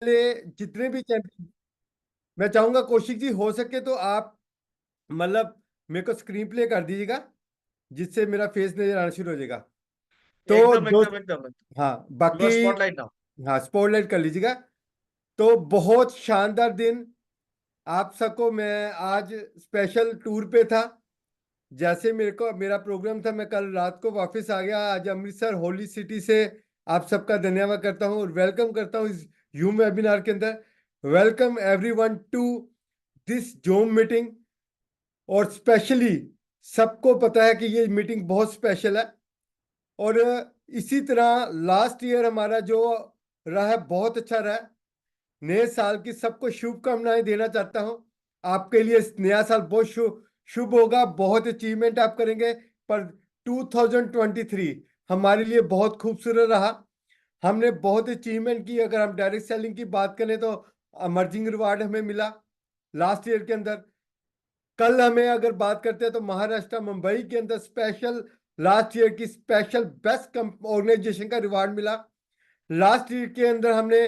लिए जितने भी चैंपियन, मैं चाहूंगा कौशिक जी हो सके तो आप मतलब मेरे को स्क्रीन प्ले कर दीजिएगा, जिससे मेरा फेस नजर आना शुरू हो जाएगा। तो एकदम दोस्त, एकदम एकदम। हाँ यू आर बाकी, स्पॉटलाइट नाउ। हाँ स्पॉटलाइट कर लीजिएगा। तो बहुत शानदार दिन आप सबको। मैं आज स्पेशल टूर पे था। जैसे मेरे को मेरा प्रोग्राम था, मैं कल रात को वापस आ गया आज अमृतसर होली सिटी से। आप सबका धन्यवाद करता हूँ और वेलकम करता हूँ इस यूम वेबिनार के अंदर। Welcome everyone to this Zoom meeting. और स्पेशली सबको पता है कि ये मीटिंग बहुत स्पेशल है। और इसी तरह लास्ट ईयर हमारा जो रहा है बहुत अच्छा रहा है। नए साल की सबको शुभकामनाएं देना चाहता हूं। आपके लिए इस नया साल बहुत शुभ शुभ होगा, बहुत अचीवमेंट आप करेंगे। पर 2023 हमारे लिए बहुत खूबसूरत रहा। हमने बहुत अचीवमेंट की। अगर हम डायरेक्ट सेलिंग की बात करें तो अमर्जिंग रिवार्ड हमें मिला लास्ट ईयर के अंदर। कल हमें अगर बात करते हैं तो महाराष्ट्र मुंबई के अंदर स्पेशल लास्ट ईयर की स्पेशल बेस्ट ऑर्गेनाइजेशन का रिवार्ड मिला। लास्ट ईयर के अंदर हमने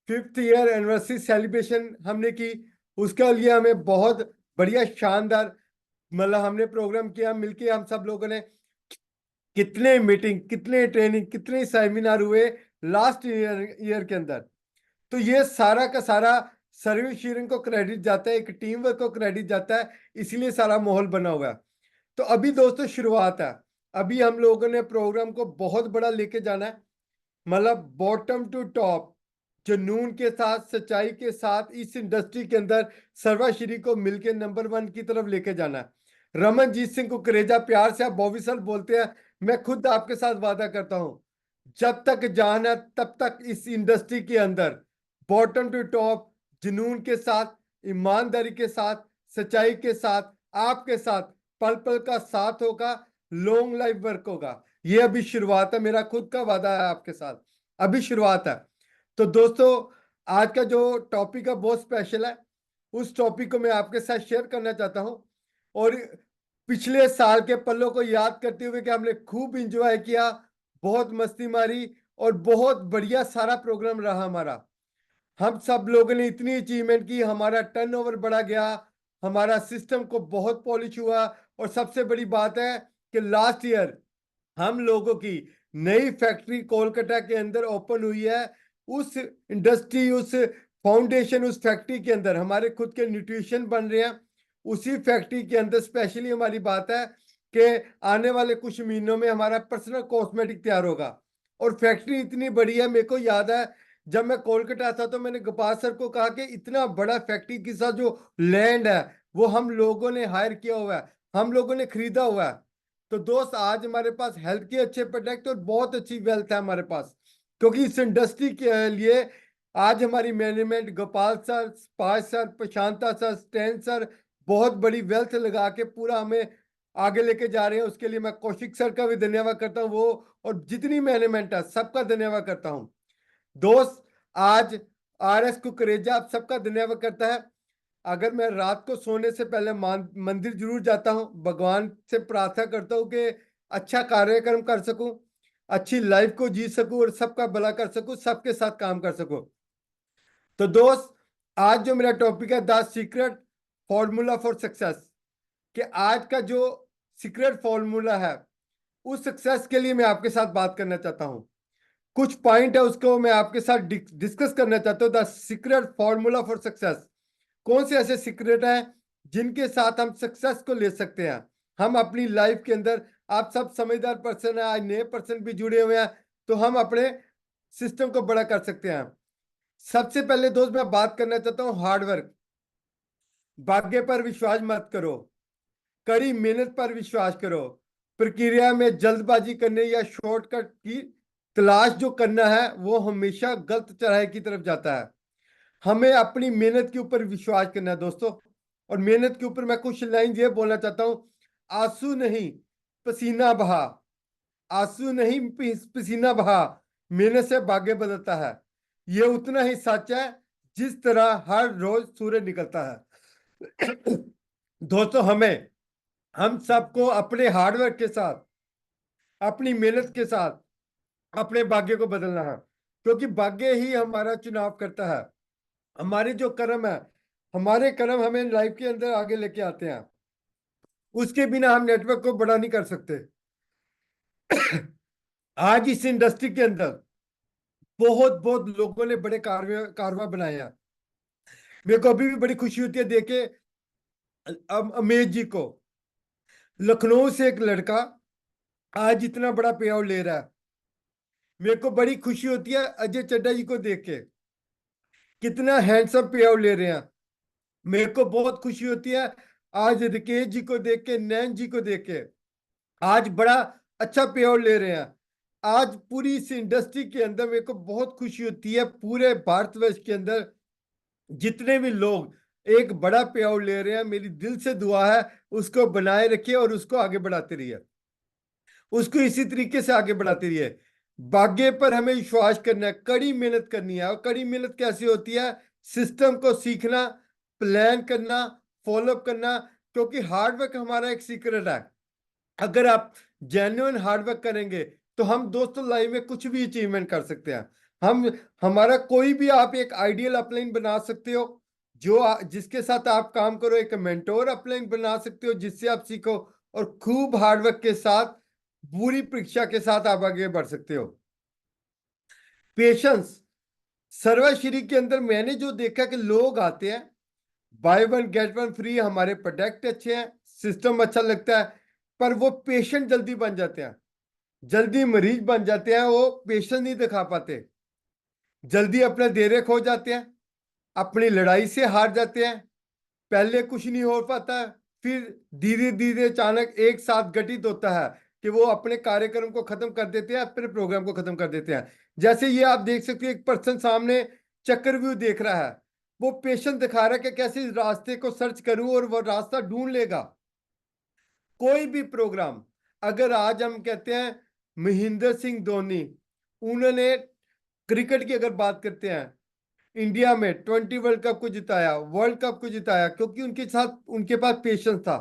5th ईयर एनिवर्सरी सेलिब्रेशन हमने की। उसके लिए हमें बहुत बढ़िया शानदार मतलब हमने प्रोग्राम किया मिलके। हम सब लोगों ने कितने मीटिंग, कितने ट्रेनिंग, कितने सेमिनार हुए लास्ट ईयर के अंदर। तो ये सारा का सारा सर्विस शेयरिंग को क्रेडिट जाता है, एक टीम वर्क को क्रेडिट जाता है। इसीलिए सारा माहौल बना हुआ है। तो अभी दोस्तों शुरुआत है। अभी हम लोगों ने प्रोग्राम को बहुत बड़ा लेके जाना है। मतलब बॉटम टू टॉप, जुनून के साथ, सच्चाई के साथ इस इंडस्ट्री के अंदर सर्वाश्री को मिलके नंबर 1 की तरफ लेके जाना है। रमनजीत सिंह कुकरेजा, प्यार से आप बॉबी सर बोलते हैं। मैं खुद आपके साथ वादा करता हूं, जब तक जान है तब तक इस इंडस्ट्री के अंदर बॉटम टू टॉप जुनून के साथ, ईमानदारी के साथ, सच्चाई के साथ, आपके साथ पल पल का साथ होगा। लॉन्ग लाइफ वर्क होगा। ये अभी शुरुआत है, मेरा खुद का वादा है आपके साथ। अभी शुरुआत है। तो दोस्तों, आज का जो टॉपिक है बहुत स्पेशल है। उस टॉपिक को मैं आपके साथ शेयर करना चाहता हूं। और पिछले साल के पलों को याद करते हुए कि हमने खूब इंजॉय किया, बहुत मस्ती मारी और बहुत बढ़िया सारा प्रोग्राम रहा हमारा। हम सब लोगों ने इतनी अचीवमेंट की, हमारा टर्नओवर बढ़ा गया, हमारा सिस्टम को बहुत पॉलिश हुआ। और सबसे बड़ी बात है कि लास्ट ईयर हम लोगों की नई फैक्ट्री कोलकाता के अंदर ओपन हुई है। उस इंडस्ट्री, उस फाउंडेशन, उस फैक्ट्री के अंदर हमारे खुद के न्यूट्रिशन बन रहे हैं। उसी फैक्ट्री के अंदर स्पेशली हमारी बात है कि आने वाले कुछ महीनों में हमारा पर्सनल कॉस्मेटिक तैयार होगा। और फैक्ट्री इतनी बड़ी है, मेरे को याद है जब मैं कोलकाता था तो मैंने गोपाल सर को कहा कि इतना बड़ा फैक्ट्री के साथ जो लैंड है वो हम लोगों ने हायर किया हुआ है, हम लोगों ने खरीदा हुआ है। तो दोस्त, आज हमारे पास हेल्थ के अच्छे प्रोडक्ट और बहुत अच्छी वेल्थ है हमारे पास, क्योंकि इस इंडस्ट्री के लिए आज हमारी मैनेजमेंट, गोपाल सर, पाज sir, Prashanta sir, stand sir बहुत बड़ी वेल्थ लगा के पूरा हमें आगे लेके जा रहे हैं। उसके लिए मैं कौशिक सर का भी धन्यवाद करता हूँ, वो और जितनी मैनेजमेंट है सबका धन्यवाद करता हूँ। दोस्त, आज RS कुकरेजा आप सबका धन्यवाद करता है। अगर मैं रात को सोने से पहले मंदिर जरूर जाता हूँ, भगवान से प्रार्थना करता हूँ कि अच्छा कार्यक्रम कर सकूं, अच्छी लाइफ को जी सकूं और सबका भला कर सकूं, सबके साथ काम कर सकूं। तो दोस्त, आज जो मेरा टॉपिक है the secret formula for success, कि आज का जो सीक्रेट फॉर्मूला है उस सक्सेस के लिए मैं आपके साथ बात करना चाहता हूँ। कुछ पॉइंट है उसको मैं आपके साथ डिस्कस करना चाहता हूँ। The secret formula for success, कौन से ऐसे सीक्रेट हैं जिनके साथ हम सक्सेस को ले सकते हैं हम अपनी लाइफ के अंदर। आप सब समझदार पर्सन है, आज नए पर्सन भी जुड़े हुए हैं, तो हम अपने सिस्टम को बड़ा कर सकते हैं। सबसे पहले दोस्त मैं बात करना चाहता हूँ हार्डवर्क। भाग्य पर विश्वास मत करो, कड़ी मेहनत पर विश्वास करो। प्रक्रिया में जल्दबाजी करने या शॉर्टकट की तलाश जो करना है वो हमेशा गलत चराहे की तरफ जाता है। हमें अपनी मेहनत के ऊपर विश्वास करना है दोस्तों। और मेहनत के ऊपर मैं कुछ लाइन ये बोलना चाहता हूं। आंसू नहीं, पसीना बहा। आंसू नहीं, पसीना बहा। मेहनत से भाग्य बदलता है। ये उतना ही सच है जिस तरह हर रोज सूरज निकलता है। दोस्तों, हम सबको अपने हार्डवर्क के साथ, अपनी मेहनत के साथ अपने भाग्य को बदलना है, क्योंकि भाग्य ही हमारा चुनाव करता है। हमारे जो कर्म है, हमारे कर्म हमें लाइफ के अंदर आगे लेके आते हैं। उसके बिना हम नेटवर्क को बड़ा नहीं कर सकते। आज इस इंडस्ट्री के अंदर बहुत बहुत लोगों ने बड़े कारवा बनाए हैं। मेरे को अभी भी बड़ी खुशी होती है देखे अमेश जी को। लखनऊ से एक लड़का आज इतना बड़ा पे आउट ले रहा है। मेरे को बड़ी खुशी होती है अजय चड्डा जी को देख के, कितना हैंडसम पे आउट ले रहे हैं। मेरे को बहुत खुशी होती है आज रिकेश जी को देख के, नैन जी को देख के, आज बड़ा अच्छा पे आउट ले रहे हैं। आज पूरी इस इंडस्ट्री के अंदर मेरे को बहुत खुशी होती है, पूरे भारतवर्ष के अंदर जितने भी लोग एक बड़ा पे आउट ले रहे हैं, मेरी दिल से दुआ है उसको बनाए रखिए और उसको आगे बढ़ाते रहिए, उसको इसी तरीके से आगे बढ़ाते रहिए। भाग्य पर हमें विश्वास करना है, कड़ी मेहनत करनी है। और कड़ी मेहनत कैसे होती है? सिस्टम को सीखना, प्लान करना, फॉलोअप करना। क्योंकि हार्डवर्क हमारा एक सीक्रेट है। अगर आप जेन्युइन हार्डवर्क करेंगे तो हम दोस्तों लाइफ में कुछ भी अचीवमेंट कर सकते हैं। हम हमारा कोई भी आप एक आइडियल अपलाइन बना सकते हो, जिसके साथ आप काम करो। एक मेंटोर अपलाइन बना सकते हो जिससे आप सीखो, और खूब हार्डवर्क के साथ, बुरी परीक्षा के साथ आप आगे बढ़ सकते हो। पेशेंस, सर्वश्री के अंदर मैंने जो देखा कि लोग आते हैं, by one get one free, हमारे प्रोडक्ट अच्छे हैं, सिस्टम अच्छा लगता है, पर वो पेशेंट जल्दी बन जाते हैं, जल्दी मरीज बन जाते हैं, वो पेशेंस नहीं दिखा पाते, जल्दी अपने डेरे खो जाते हैं, अपनी लड़ाई से हार जाते हैं। पहले कुछ नहीं हो पाता, फिर धीरे धीरे अचानक एक साथ घटित होता है कि वो अपने कार्यक्रम को खत्म कर देते हैं, अपने प्रोग्राम को खत्म कर देते हैं। जैसे ये आप देख सकते हैं, एक पर्सन सामने चक्रव्यूह देख रहा है, वो पेशेंस दिखा रहा है कि कैसे इस रास्ते को सर्च करूं, और वो रास्ता ढूंढ लेगा। कोई भी प्रोग्राम, अगर आज हम कहते हैं महेंद्र सिंह धोनी, उन्होंने क्रिकेट की अगर बात करते हैं, इंडिया में 20 वर्ल्ड कप को जिताया, वर्ल्ड कप को जिताया, क्योंकि उनके साथ उनके पास पेशेंस था।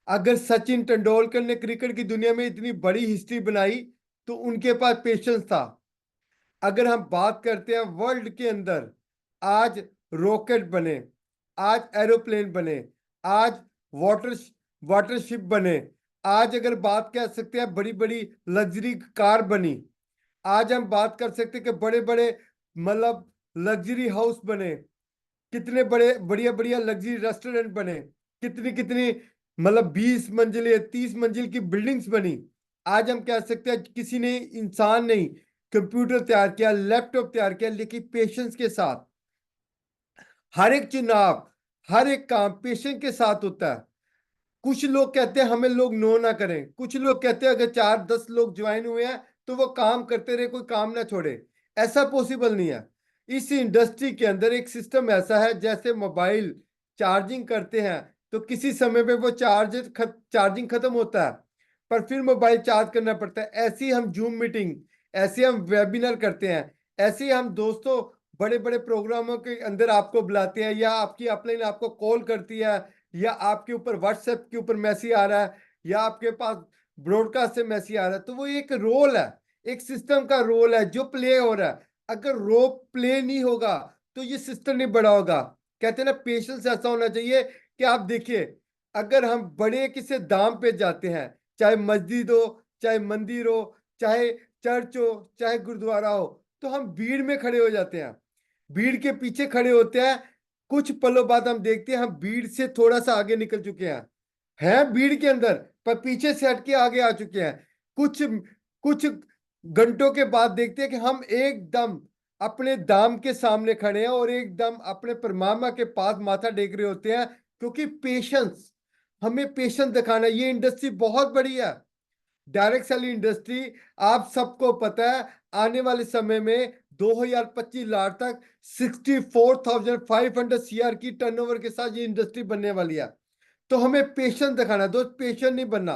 अगर सचिन तेंदुलकर ने क्रिकेट की दुनिया में इतनी बड़ी हिस्ट्री बनाई तो उनके पास पेशेंस था। अगर हम बात करते हैं वर्ल्ड के अंदर, आज रॉकेट बने, आज एरोप्लेन बने, आज वाटर वाटरशिप बने, आज अगर बात कर सकते हैं बड़ी बड़ी लग्जरी कार बनी, आज हम बात कर सकते हैं कि बड़े बड़े मतलब लग्जरी हाउस बने, कितने बड़े बढ़िया बढ़िया लग्जरी रेस्टोरेंट बने, कितनी कितनी मतलब 20 मंजिल 30 मंजिल की बिल्डिंग्स बनी। आज हम कह सकते हैं किसी ने, इंसान नहीं, कंप्यूटर तैयार किया, लैपटॉप तैयार किया, लेकिन पेशेंस के साथ हर एक चुनाव, हर एक काम पेशेंस के साथ होता है। कुछ लोग कहते हैं हमें लोग नो ना करें, कुछ लोग कहते हैं अगर 4-10 लोग ज्वाइन हुए हैं तो वो काम करते रहे, कोई काम ना छोड़े। ऐसा पॉसिबल नहीं है। इस इंडस्ट्री के अंदर एक सिस्टम ऐसा है, जैसे मोबाइल चार्जिंग करते हैं तो किसी समय पे वो चार्जिंग खत्म होता है, पर फिर मोबाइल चार्ज करना पड़ता है। ऐसे ही हम जूम मीटिंग, ऐसे हम वेबिनार करते हैं, ऐसे ही हम दोस्तों बड़े बड़े प्रोग्रामों के अंदर आपको बुलाते हैं, या आपकी अपलाइन आपको कॉल करती है, या आपके ऊपर व्हाट्सएप के ऊपर मैसेज आ रहा है, या आपके पास ब्रॉडकास्ट से मैसेज आ रहा है, तो वो एक रोल है, एक सिस्टम का रोल है जो प्ले हो रहा है। अगर रोल प्ले नहीं होगा तो ये सिस्टम नहीं बड़ा होगा। कहते हैं ना, पेशेंस ऐसा होना चाहिए कि आप देखिए, अगर हम बड़े किसी धाम पे जाते हैं, चाहे मस्जिद हो, चाहे मंदिर हो, चाहे चर्च हो, चाहे गुरुद्वारा हो, तो हम भीड़ में खड़े हो जाते हैं, भीड़ के पीछे खड़े होते हैं। कुछ पलों बाद हम देखते हैं हम भीड़ से थोड़ा सा आगे निकल चुके हैं भीड़ के अंदर, पर पीछे से हट के आगे आ चुके हैं। कुछ कुछ घंटों के बाद देखते हैं कि हम एकदम अपने धाम के सामने खड़े हैं और एकदम अपने परमात्मा के पास माथा टेक रहे होते हैं। क्योंकि पेशेंस, हमें पेशेंस दिखाना है। ये इंडस्ट्री बहुत बड़ी है, डायरेक्ट सेल इंडस्ट्री। आप सबको पता है आने वाले समय में 2025 लाख तक 64,500 CR की टर्नओवर के साथ ये इंडस्ट्री बनने वाली है। तो हमें पेशेंस दिखाना है दोस्त, पेशेंस नहीं बनना।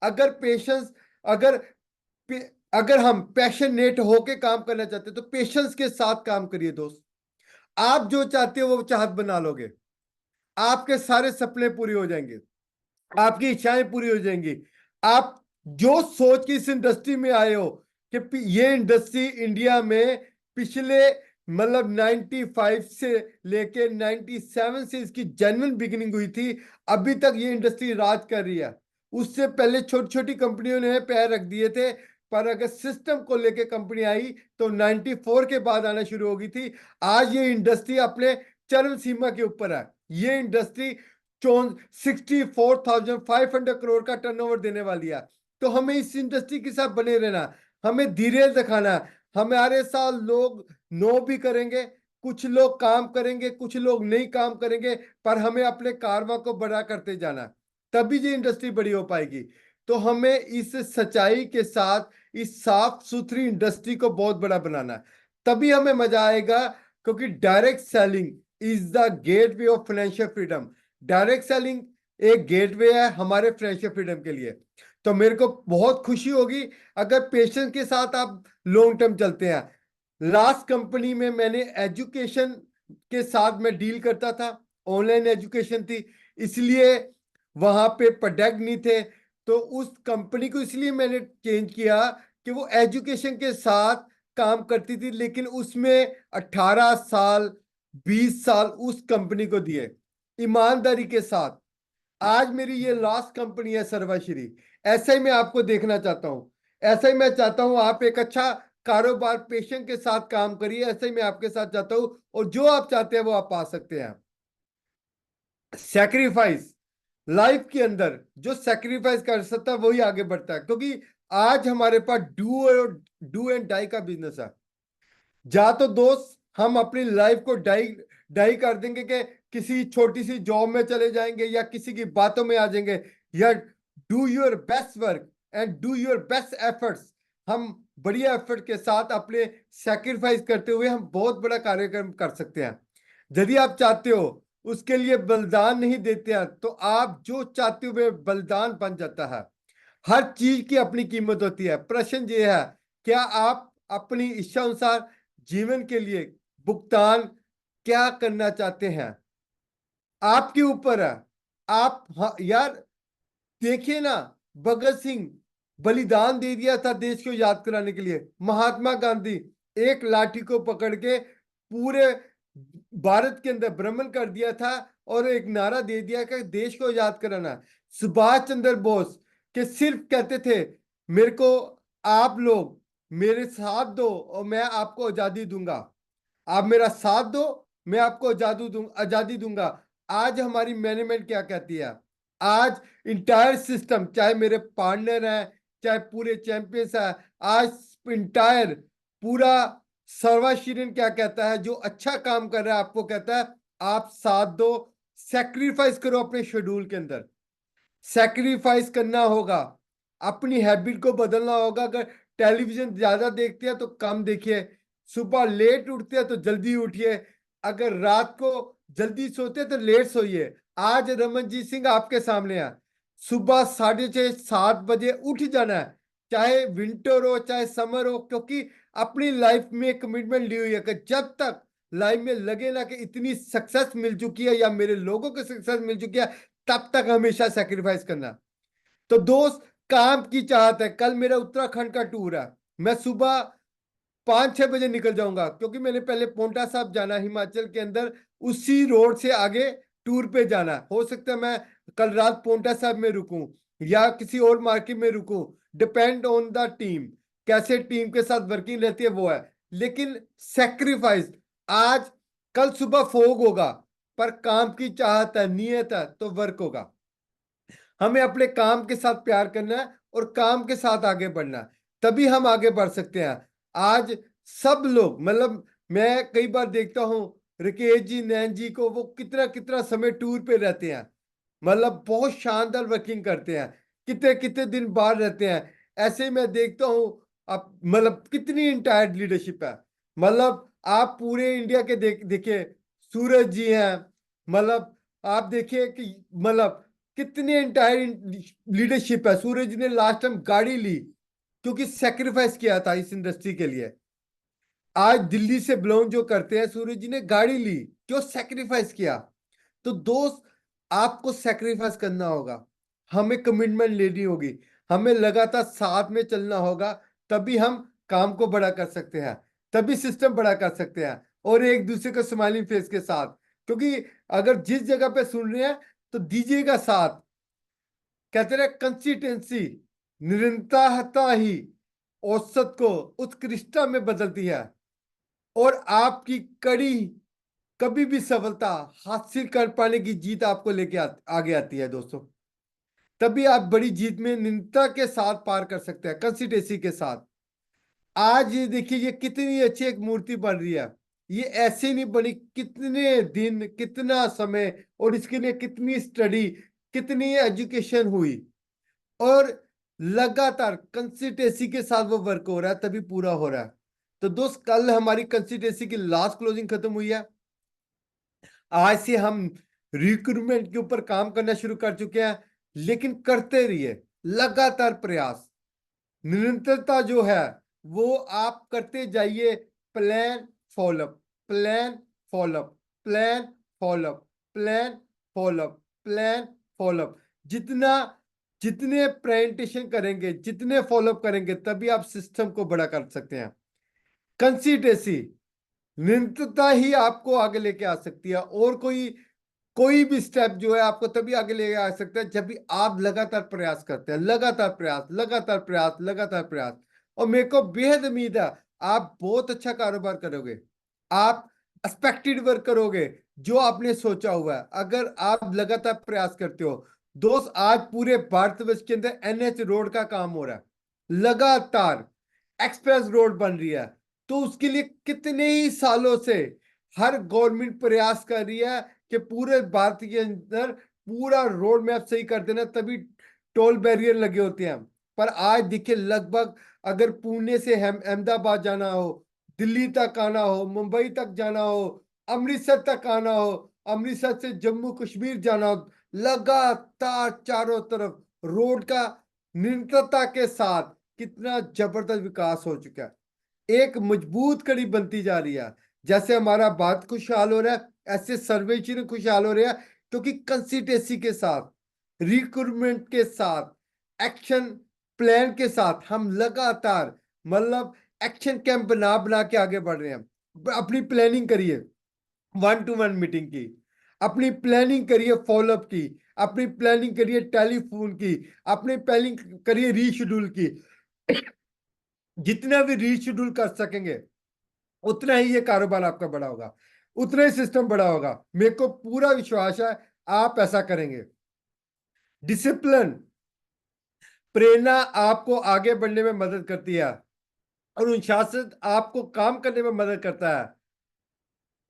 अगर पेशेंस अगर अगर हम पैशनेट होके काम करना चाहते हैं तो पेशेंस के साथ काम करिए दोस्त। आप जो चाहते हो वो चाहत बना लोगे, आपके सारे सपने पूरे हो जाएंगे, आपकी इच्छाएं पूरी हो जाएंगी। आप जो सोच के इस इंडस्ट्री में आए हो कि ये इंडस्ट्री इंडिया में पिछले मतलब 95 से लेके 97 से इसकी जेन्युइन बिगिनिंग हुई थी। अभी तक ये इंडस्ट्री राज कर रही है। उससे पहले छोटी छोटी कंपनियों ने पैर रख दिए थे, पर अगर सिस्टम को लेके कंपनी आई तो 94 के बाद आना शुरू हो गई थी। आज ये इंडस्ट्री अपने चरम सीमा के ऊपर है। ये इंडस्ट्री 64,500 करोड़ का टर्नओवर देने वाली है। तो हमें इस इंडस्ट्री के साथ बने रहना, हमें धीरे दिखाना है। हमारे साथ लोग नो भी करेंगे, कुछ लोग काम करेंगे, कुछ लोग नहीं काम करेंगे, पर हमें अपने कारवा को बड़ा करते जाना, तभी ये इंडस्ट्री बड़ी हो पाएगी। तो हमें इस सच्चाई के साथ इस साफ सुथरी इंडस्ट्री को बहुत बड़ा बनाना है, तभी हमें मजा आएगा। क्योंकि direct selling is the gateway of financial freedom. Direct selling एक गेटवे है हमारे फाइनेंशियल फ्रीडम के लिए। तो मेरे को बहुत खुशी होगी अगर पेशेंस के साथ आप लॉन्ग टर्म चलते हैं। लास्ट कंपनी में मैंने एजुकेशन के साथ में डील करता था, ऑनलाइन एजुकेशन थी, इसलिए वहां पे प्रोडक्ट नहीं थे। तो उस कंपनी को इसलिए मैंने चेंज किया कि वो एजुकेशन के साथ काम करती थी, लेकिन उसमें 18 साल 20 साल उस कंपनी को दिए ईमानदारी के साथ। आज मेरी ये लास्ट कंपनी है सर्वश्री। ऐसा ही मैं आपको देखना चाहता हूं, ऐसा ही मैं चाहता हूं आप एक अच्छा कारोबार पेशेंट के साथ काम करिए, ऐसा ही मैं आपके साथ चाहता हूं। और जो आप चाहते हैं वो आप पा सकते हैं। सेक्रीफाइस लाइफ के अंदर जो सेक्रीफाइस कर सकता है वही आगे बढ़ता है, क्योंकि आज हमारे पास डू एंड डाई का बिजनेस है। जा तो दोस्त हम अपनी लाइफ को डाई डाई कर देंगे कि किसी छोटी सी जॉब में चले जाएंगे या किसी की बातों में आ जाएंगे, या do your best work and do your best efforts. हम बढ़िया एफर्ट के साथ अपने सेक्रीफाइस करते हुए हम बहुत बड़ा कार्यक्रम कर सकते हैं। यदि आप चाहते हो, उसके लिए बलिदान नहीं देते हैं, तो आप जो चाहते हुए बलिदान बन जाता है। हर चीज की अपनी कीमत होती है। प्रश्न ये है, क्या आप अपनी इच्छा अनुसार जीवन के लिए भुगतान क्या करना चाहते हैं? आपके ऊपर है। आप हाँ, यार देखिए ना, भगत सिंह बलिदान दे दिया था देश को याद कराने के लिए। महात्मा गांधी एक लाठी को पकड़ के पूरे भारत के अंदर भ्रमण कर दिया था और एक नारा दे दिया कि देश को याद कराना। सुभाष चंद्र बोस के सिर्फ कहते थे, मेरे को आप लोग मेरे साथ दो और मैं आपको आजादी दूंगा। आप मेरा साथ दो, मैं आपको आजादी दूंगा। आज हमारी मैनेजमेंट क्या कहती है? आज इंटायर सिस्टम, चाहे मेरे पार्टनर हैं, चाहे पूरे चैंपियंस है, आज इंटायर पूरा सर्वशीरन क्या कहता है? जो अच्छा काम कर रहा है आपको कहता है आप साथ दो, सेक्रीफाइस करो अपने शेड्यूल के अंदर। सेक्रीफाइस करना होगा, अपनी हैबिट को बदलना होगा। अगर टेलीविजन ज्यादा देखते हैं तो कम देखिए, सुबह लेट उठते हैं तो जल्दी उठिए, अगर रात को जल्दी सोते हैं तो लेट सोइए। आज रमनजीत सिंह आपके सामने है, सुबह 6:30 7 बजे उठ जाना है, चाहे विंटर हो चाहे समर हो, क्योंकि अपनी लाइफ में कमिटमेंट ली हुई है कि जब तक लाइफ में लगे ना कि इतनी सक्सेस मिल चुकी है या मेरे लोगों को सक्सेस मिल चुकी है, तब तक हमेशा सेक्रीफाइस करना। तो दोस्त, काम की चाहत है। कल मेरा उत्तराखंड का टूर है, मैं सुबह 5 6 बजे निकल जाऊंगा, क्योंकि मैंने पहले पोंटा साहब जाना हिमाचल के अंदर, उसी रोड से आगे टूर पे जाना। हो सकता है मैं कल रात पोंटा साहब में रुकूं या किसी और मार्केट में रुकूं, डिपेंड ऑन द टीम, कैसे टीम के साथ वर्किंग रहती है वो है। लेकिन सेक्रीफाइस, आज कल सुबह फोग होगा, पर काम की चाहत है, नियत है, तो वर्क होगा। हमें अपने काम के साथ प्यार करना है और काम के साथ आगे बढ़ना है, तभी हम आगे बढ़ सकते हैं। आज सब लोग, मतलब मैं कई बार देखता हूँ रिकेश जी नैन जी को, वो कितना कितना समय टूर पे रहते हैं, मतलब बहुत शानदार वर्किंग करते हैं, कितने कितने दिन बाहर रहते हैं। ऐसे ही मैं देखता हूँ अब, मतलब कितनी इंटायर लीडरशिप है। मतलब आप पूरे इंडिया के देखिए, सूरज जी हैं, मतलब आप देखिए कि मतलब कितनी इंटायर लीडरशिप है। सूरज जी ने लास्ट टाइम गाड़ी ली क्योंकि सेक्रीफाइस किया था इस इंडस्ट्री के लिए। आज दिल्ली से बिलोंग जो करते हैं, सूरज जी ने गाड़ी ली, क्यों? सेक्रीफाइस किया। तो दोस्त, आपको सेक्रीफाइस करना होगा, हमें कमिटमेंट लेनी होगी, हमें लगातार साथ में चलना होगा, तभी हम काम को बड़ा कर सकते हैं, तभी सिस्टम बड़ा कर सकते हैं। और एक दूसरे को स्माइलिंग फेस के साथ, क्योंकि अगर जिस जगह पे सुन रहे हैं तो दीजिएगा साथ। कहते रहे कंसिस्टेंसी, निरंतरता ही औसत को उत्कृष्टता में बदलती है। और आपकी कड़ी कभी भी सफलता हासिल कर पाने की जीत आपको लेके आगे आती है दोस्तों। तभी आप बड़ी जीत में निरंतरता के साथ पार कर सकते हैं, कंसिस्टेंसी के साथ। आज ये देखिए ये कितनी अच्छी एक मूर्ति बन रही है। ये ऐसे नहीं बनी, कितने दिन, कितना समय, और इसके लिए कितनी स्टडी, कितनी एजुकेशन हुई, और लगातार कंसिस्टेंसी के साथ वो वर्क हो रहा है, तभी पूरा हो रहा है। तो दोस्त, कल हमारी कंसिस्टेंसी की लास्ट क्लोजिंग खत्म हुई है। आज से हम रिक्रूटमेंट के ऊपर काम करना शुरू कर चुके हैं, लेकिन करते रहिए, लगातार प्रयास, निरंतरता जो है वो आप करते जाइए। Plan follow up, plan follow up, plan follow up, plan follow up, plan follow up. जितना जितने प्रेजेंटेशन करेंगे, जितने फॉलोअप करेंगे, तभी आप सिस्टम को बड़ा कर सकते हैं। कंसिस्टेंसी, निरंतरता ही आपको आगे लेके आ सकती है। और कोई भी स्टेप जो है आपको तभी आगे ले आ सकता है जब भी आप लगातार प्रयास करते हैं, लगातार प्रयास, लगातार प्रयास, लगातार प्रयास। और मेरे को बेहद उम्मीद है आप बहुत अच्छा कारोबार करोगे, आप एक्सपेक्टेड वर्क करोगे जो आपने सोचा हुआ है, अगर आप लगातार प्रयास करते हो। दोस्त, आज पूरे भारतवर्ष के अंदर एनएच रोड का काम हो रहा है, लगातार एक्सप्रेस रोड बन रही है। तो उसके लिए कितने ही सालों से हर गवर्नमेंट प्रयास कर रही है कि पूरे भारत के अंदर पूरा रोड मैप सही कर देना, तभी टोल बैरियर लगे होते हैं। पर आज देखिए, लगभग अगर पुणे से अहमदाबाद जाना हो, दिल्ली तक आना हो, मुंबई तक जाना हो, अमृतसर तक आना हो, अमृतसर से जम्मू कश्मीर जाना हो, लगातार चारों तरफ रोड का निरंतरता के साथ कितना जबरदस्त विकास हो चुका है। एक मजबूत कड़ी बनती जा रही है। जैसे हमारा भारत खुशहाल हो रहा है, ऐसे सर्वेक्षण खुशहाल हो रहे हैं, क्योंकि कंसिस्टेंसी के साथ, रिक्रूटमेंट के साथ, एक्शन प्लान के साथ हम लगातार, मतलब एक्शन कैंप बना बना के आगे बढ़ रहे हैं। अपनी प्लानिंग करिए 1-to-1 मीटिंग की, अपनी प्लानिंग करिए फॉलोअप की, अपनी प्लानिंग करिए टेलीफोन की, अपनी प्लानिंग करिए रीशेड्यूल की। जितना भी रीशेड्यूल कर सकेंगे, उतना ही ये कारोबार आपका बड़ा होगा, उतना ही सिस्टम बड़ा होगा। मेरे को पूरा विश्वास है आप ऐसा करेंगे। डिसिप्लिन, प्रेरणा आपको आगे बढ़ने में मदद करती है, और अनुशासन आपको काम करने में मदद करता है।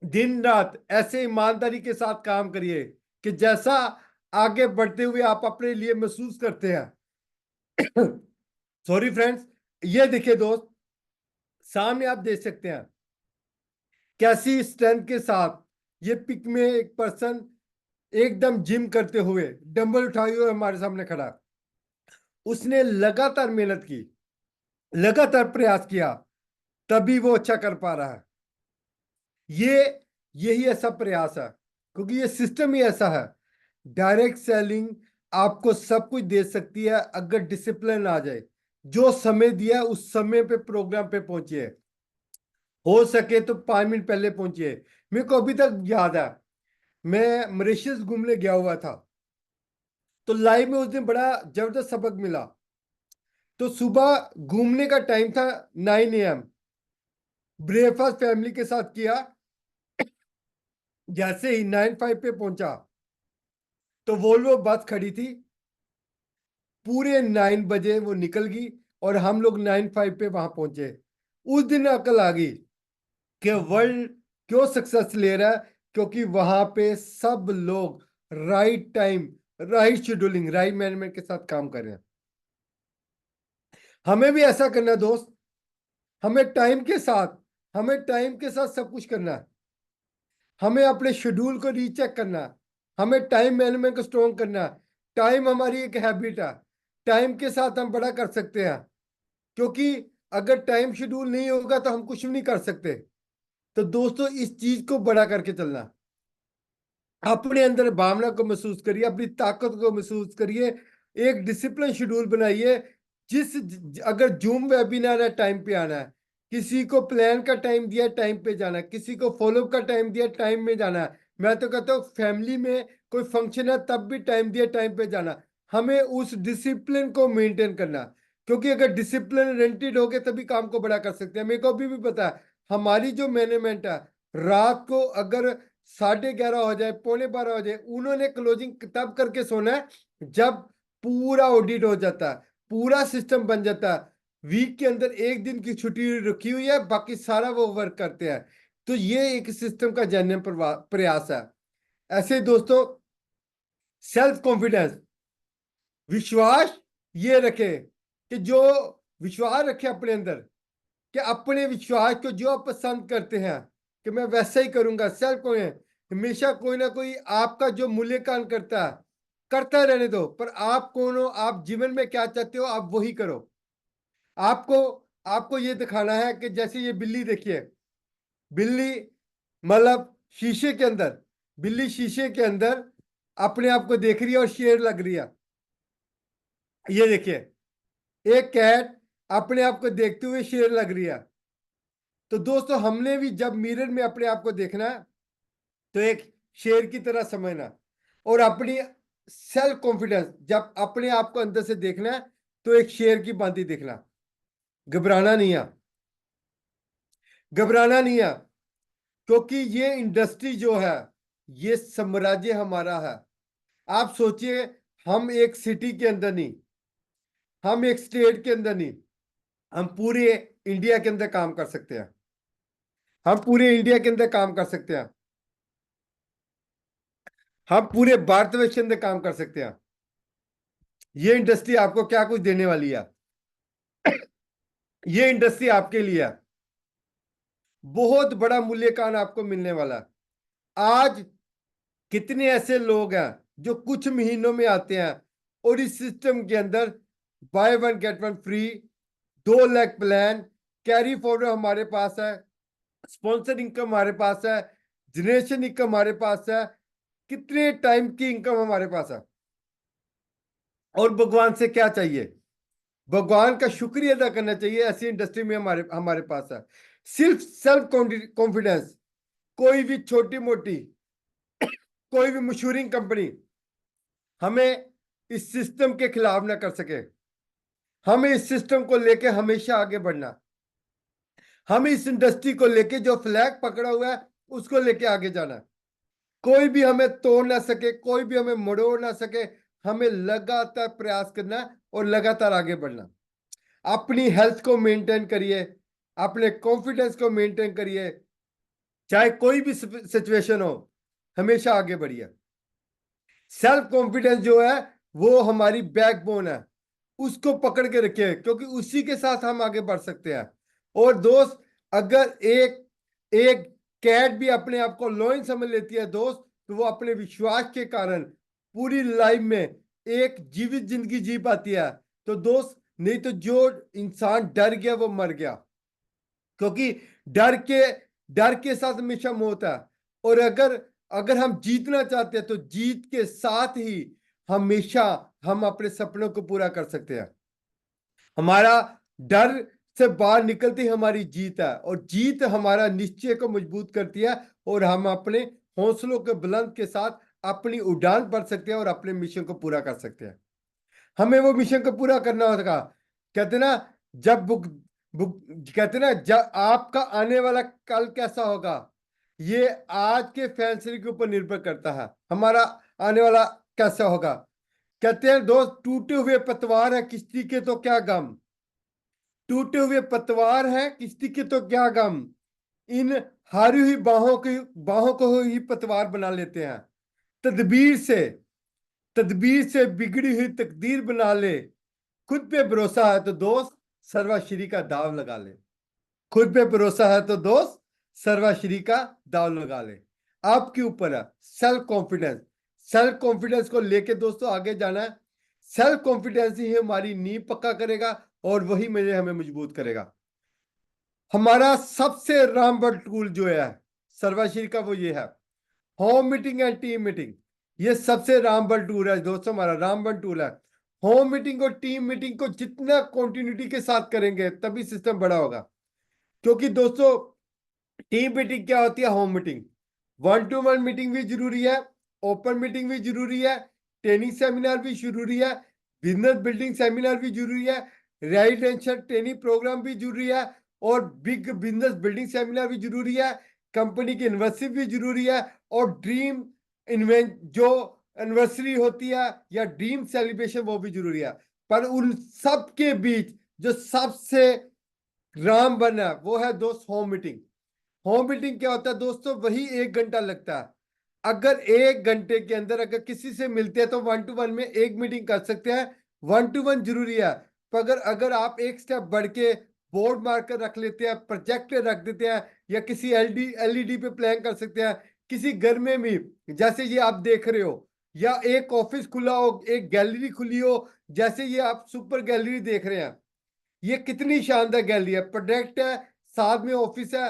दिन रात ऐसे ईमानदारी के साथ काम करिए कि जैसा आगे बढ़ते हुए आप अपने लिए महसूस करते हैं। सॉरी फ्रेंड्स, ये देखिए दोस्त, सामने आप देख सकते हैं कैसी स्ट्रेंथ के साथ ये पिक में एक पर्सन एकदम जिम करते हुए डंबल उठाए हुए हमारे सामने खड़ा। उसने लगातार मेहनत की, लगातार प्रयास किया, तभी वो अच्छा कर पा रहा है। ये यही ऐसा प्रयास है, क्योंकि ये सिस्टम ही ऐसा है। डायरेक्ट सेलिंग आपको सब कुछ दे सकती है अगर डिसिप्लिन आ जाए। जो समय दिया उस समय पे प्रोग्राम पे पहुंचिए, हो सके तो 5 मिनट पहले पहुंचिए। मेरे को अभी तक याद है, मैं मॉरिशस घूमने गया हुआ था, तो लाइव में उस दिन बड़ा जबरदस्त सबक मिला। तो सुबह घूमने का टाइम था 9 AM, ब्रेकफास्ट फैमिली के साथ किया। जैसे ही 9:05 पे पहुंचा तो वोल्वो बस खड़ी थी, पूरे 9 बजे वो निकल गई, और हम लोग 9:05 पे वहां पहुंचे। उस दिन अकल आ गई कि वर्ल्ड क्यों सक्सेस ले रहा है, क्योंकि वहां पे सब लोग right time, right scheduling, right management के साथ काम कर रहे हैं। हमें भी ऐसा करना है दोस्त। हमें टाइम के साथ, हमें टाइम के साथ सब कुछ करना है। हमें अपने शेड्यूल को रीचेक करना है, हमें टाइम मैनेजमेंट को स्ट्रॉन्ग करना है। टाइम हमारी एक हैबिट है, टाइम के साथ हम बड़ा कर सकते हैं, क्योंकि अगर टाइम शेड्यूल नहीं होगा तो हम कुछ भी नहीं कर सकते। तो दोस्तों, इस चीज को बड़ा करके चलना, अपने अंदर भावना को महसूस करिए, अपनी ताकत को महसूस करिए, एक डिसिप्लिन शेड्यूल बनाइए। अगर जूम वेबिनार है, टाइम पे आना है, किसी को प्लान का टाइम दिया, टाइम पे जाना है, किसी को फॉलोअप का टाइम दिया, टाइम में जाना है। मैं तो कहता हूँ फैमिली में कोई फंक्शन है तब भी टाइम दिया, टाइम पे जाना। हमें उस डिसिप्लिन को मेंटेन करना, क्योंकि अगर डिसिप्लिन रेंटेड हो गए तभी काम को बड़ा कर सकते हैं। मेरे को अभी भी पता है हमारी जो मैनेजमेंट है, रात को अगर 11:30 हो जाए, 11:45 हो जाए, उन्होंने क्लोजिंग तब करके सोना है जब पूरा ऑडिट हो जाता है, पूरा सिस्टम बन जाता है। वीक के अंदर एक दिन की छुट्टी रखी हुई है, बाकी सारा वो वर्क करते हैं। तो ये एक सिस्टम का जन्य प्रयास है। ऐसे ही दोस्तों, सेल्फ कॉन्फिडेंस, विश्वास ये रखे कि जो विश्वास रखे अपने अंदर, कि अपने विश्वास को जो आप पसंद करते हैं कि मैं वैसा ही करूंगा। सेल्फ कॉन्फिडेंस, हमेशा कोई ना कोई आपका जो मूल्यांकन करता है, करता रहने दो, पर आप कौन हो, आप जीवन में क्या चाहते हो, आप वही करो। आपको आपको ये दिखाना है कि जैसे ये बिल्ली देखिए, बिल्ली मतलब शीशे के अंदर, बिल्ली शीशे के अंदर अपने आप को देख रही है और शेर लग रही है। ये देखिए, एक कैट अपने आप को देखते हुए शेर लग रही है। तो दोस्तों, हमने भी जब मिरर में अपने आप को देखना है तो एक शेर की तरह समझना, और अपनी सेल्फ कॉन्फिडेंस जब अपने आप को अंदर से देखना है तो एक शेर की भांति देखना। घबराना नहीं है, घबराना नहीं है, क्योंकि ये इंडस्ट्री जो है, ये साम्राज्य हमारा है। आप सोचिए, हम एक सिटी के अंदर नहीं, हम एक स्टेट के अंदर नहीं, हम पूरे इंडिया के अंदर काम कर सकते हैं। हम पूरे इंडिया के अंदर काम कर सकते हैं। हम पूरे भारतवर्ष के अंदर काम कर सकते हैं। ये इंडस्ट्री आपको क्या कुछ देने वाली है? ये इंडस्ट्री आपके लिए है, बहुत बड़ा मूल्यांकन आपको मिलने वाला है। आज कितने ऐसे लोग हैं जो कुछ महीनों में आते हैं और इस सिस्टम के अंदर by one get one free, 2 lakh plan, carry forward हमारे पास है, स्पॉन्सर इनकम हमारे पास है, जनरेशन इनकम हमारे पास है, कितने टाइम की इनकम हमारे पास है। और भगवान से क्या चाहिए? भगवान का शुक्रिया अदा करना चाहिए, ऐसी इंडस्ट्री में हमारे हमारे पास है। सिर्फ सेल्फ कॉन्फिडेंस, कोई भी छोटी मोटी, कोई भी मशहूरिंग कंपनी हमें इस सिस्टम के खिलाफ ना कर सके। हमें इस सिस्टम को लेके हमेशा आगे बढ़ना, हमें इस इंडस्ट्री को लेके जो फ्लैग पकड़ा हुआ है उसको लेके आगे जाना। कोई भी हमें तोड़ ना सके, कोई भी हमें मरोड़ ना सके। हमें लगातार प्रयास करना और लगातार आगे बढ़ना। अपनी हेल्थ को मेंटेन करिए, अपने कॉन्फिडेंस को मेंटेन करिए, चाहे कोई भी सिचुएशन हो, हमेशा आगे बढ़िए। सेल्फ कॉन्फिडेंस जो है वो हमारी बैकबोन है, उसको पकड़ के रखिए, क्योंकि उसी के साथ हम आगे बढ़ सकते हैं। और दोस्त, अगर एक एक कैट भी अपने आप को लोइन समझ लेती है दोस्त, तो वो अपने विश्वास के कारण पूरी लाइफ में एक जीवित जिंदगी जी पाती है। तो दोस्त, नहीं तो जो इंसान डर गया वो मर गया, क्योंकि डर के डर के साथ हमेशा मौत है। और अगर अगर हम जीतना चाहते हैं तो जीत के साथ ही हमेशा हम अपने सपनों को पूरा कर सकते हैं। हमारा डर से बाहर निकलती हमारी जीत है, और जीत हमारा निश्चय को मजबूत करती है, और हम अपने हौसलों के बुलंद के साथ अपनी उड़ान भर सकते हैं और अपने मिशन को पूरा कर सकते हैं। हमें वो मिशन को पूरा करना होगा। कहते ना, जब बुक बुक कहते ना, जब आपका आने वाला कल कैसा होगा, ये आज के फैसले के ऊपर निर्भर करता है, हमारा आने वाला कैसा होगा। कहते हैं दोस्त, टूटे हुए पतवार है किश्ती के तो क्या गम, टूटे हुए पतवार है किश्ती के तो क्या गम, इन हारी हुई बाहों को ही पतवार बना लेते हैं। तदबीर से तदबीर से बिगड़ी हुई तकदीर बना ले, खुद पे भरोसा है तो दोस्त सर्वश्री का दाव लगा ले। खुद पे भरोसा है तो दोस्त सर्वश्री का दाव लगा ले। आपके ऊपर है सेल्फ कॉन्फिडेंस। सेल्फ कॉन्फिडेंस को लेके दोस्तों आगे जाना है। सेल्फ कॉन्फिडेंस ही हमारी नींव पक्का करेगा और वही मेरे हमें मजबूत करेगा। हमारा सबसे रामबन टूल जो है सर्वश्री का, वो ये है home meeting and team meeting. ये सबसे रामबन टूल है दोस्तों, हमारा रामबन टूल है। होम मीटिंग और टीम मीटिंग को जितना कंटिन्यूटी के साथ करेंगे तभी सिस्टम बड़ा होगा। क्योंकि दोस्तों टीम मीटिंग क्या होती है? Home meeting. One two one meeting भी जरूरी है, ओपन मीटिंग भी जरूरी है, ट्रेनिंग सेमिनार भी जरूरी है, बिजनेस बिल्डिंग सेमिनार भी जरूरी है, रेजिडेंशियल ट्रेनिंग प्रोग्राम भी जरूरी है, और बिग बिजनेस बिल्डिंग सेमिनार भी जरूरी है, कंपनी की इन्वेस्टिंग भी जरूरी है, और ड्रीम इन्वेंट जो एनिवर्सरी होती है या ड्रीम सेलिब्रेशन वो भी जरूरी है। पर उन सब के बीच जो सबसे राम बना वो है दोस्त होम मीटिंग। होम मीटिंग क्या होता है दोस्तों? वही 1 घंटा लगता है। अगर 1 घंटे के अंदर अगर किसी से मिलते हैं तो वन टू वन में एक मीटिंग कर सकते हैं। वन टू वन जरूरी है, पर अगर अगर आप एक स्टेप बढ़ के बोर्ड मार्कर रख लेते हैं, प्रोजेक्ट रख देते हैं, या किसी एलईडी पे प्लान कर सकते हैं, किसी घर में भी जैसे ये आप देख रहे हो, या एक ऑफिस खुला हो, एक गैलरी खुली हो, जैसे ये आप सुपर गैलरी देख रहे हैं, ये कितनी शानदार गैलरी है, प्रोडक्ट है, साथ में ऑफिस है।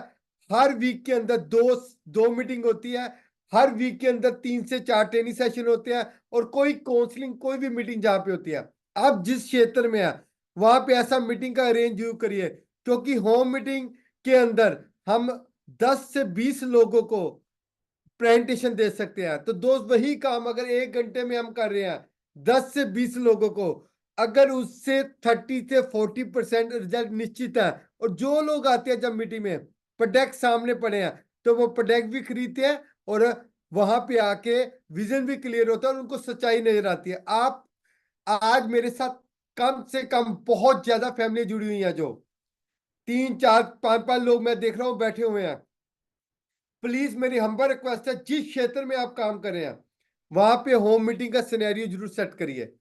हर वीक के अंदर दो दो मीटिंग होती है, हर वीक के अंदर 3 से 4 ट्रेनिंग सेशन होते हैं, और कोई काउंसलिंग कोई भी मीटिंग जहां पे होती है, आप जिस क्षेत्र में है वहां पे ऐसा मीटिंग का अरेंज जरूर करिए। क्योंकि होम मीटिंग के अंदर हम 10 से 20 लोगों को प्रेजेंटेशन दे सकते हैं। तो दोस्त वही काम अगर 1 घंटे में हम कर रहे हैं 10 से 20 लोगों को, अगर उससे 30 से 40% रिजल्ट निश्चित है। और जो लोग आते हैं जब मीटिंग में प्रोडक्ट सामने पड़े हैं तो वो प्रोडक्ट भी खरीदते हैं, और वहां पे आके विजन भी क्लियर होता है और उनको सच्चाई नजर आती है। आप आज मेरे साथ कम से कम बहुत ज्यादा फैमिली जुड़ी हुई है, जो 3 4 5 5 लोग मैं देख रहा हूं बैठे हुए हैं। प्लीज मेरी हम्बल रिक्वेस्ट है, जिस क्षेत्र में आप काम कर रहे हैं वहां पे होम मीटिंग का सिनेरियो जरूर सेट करिए।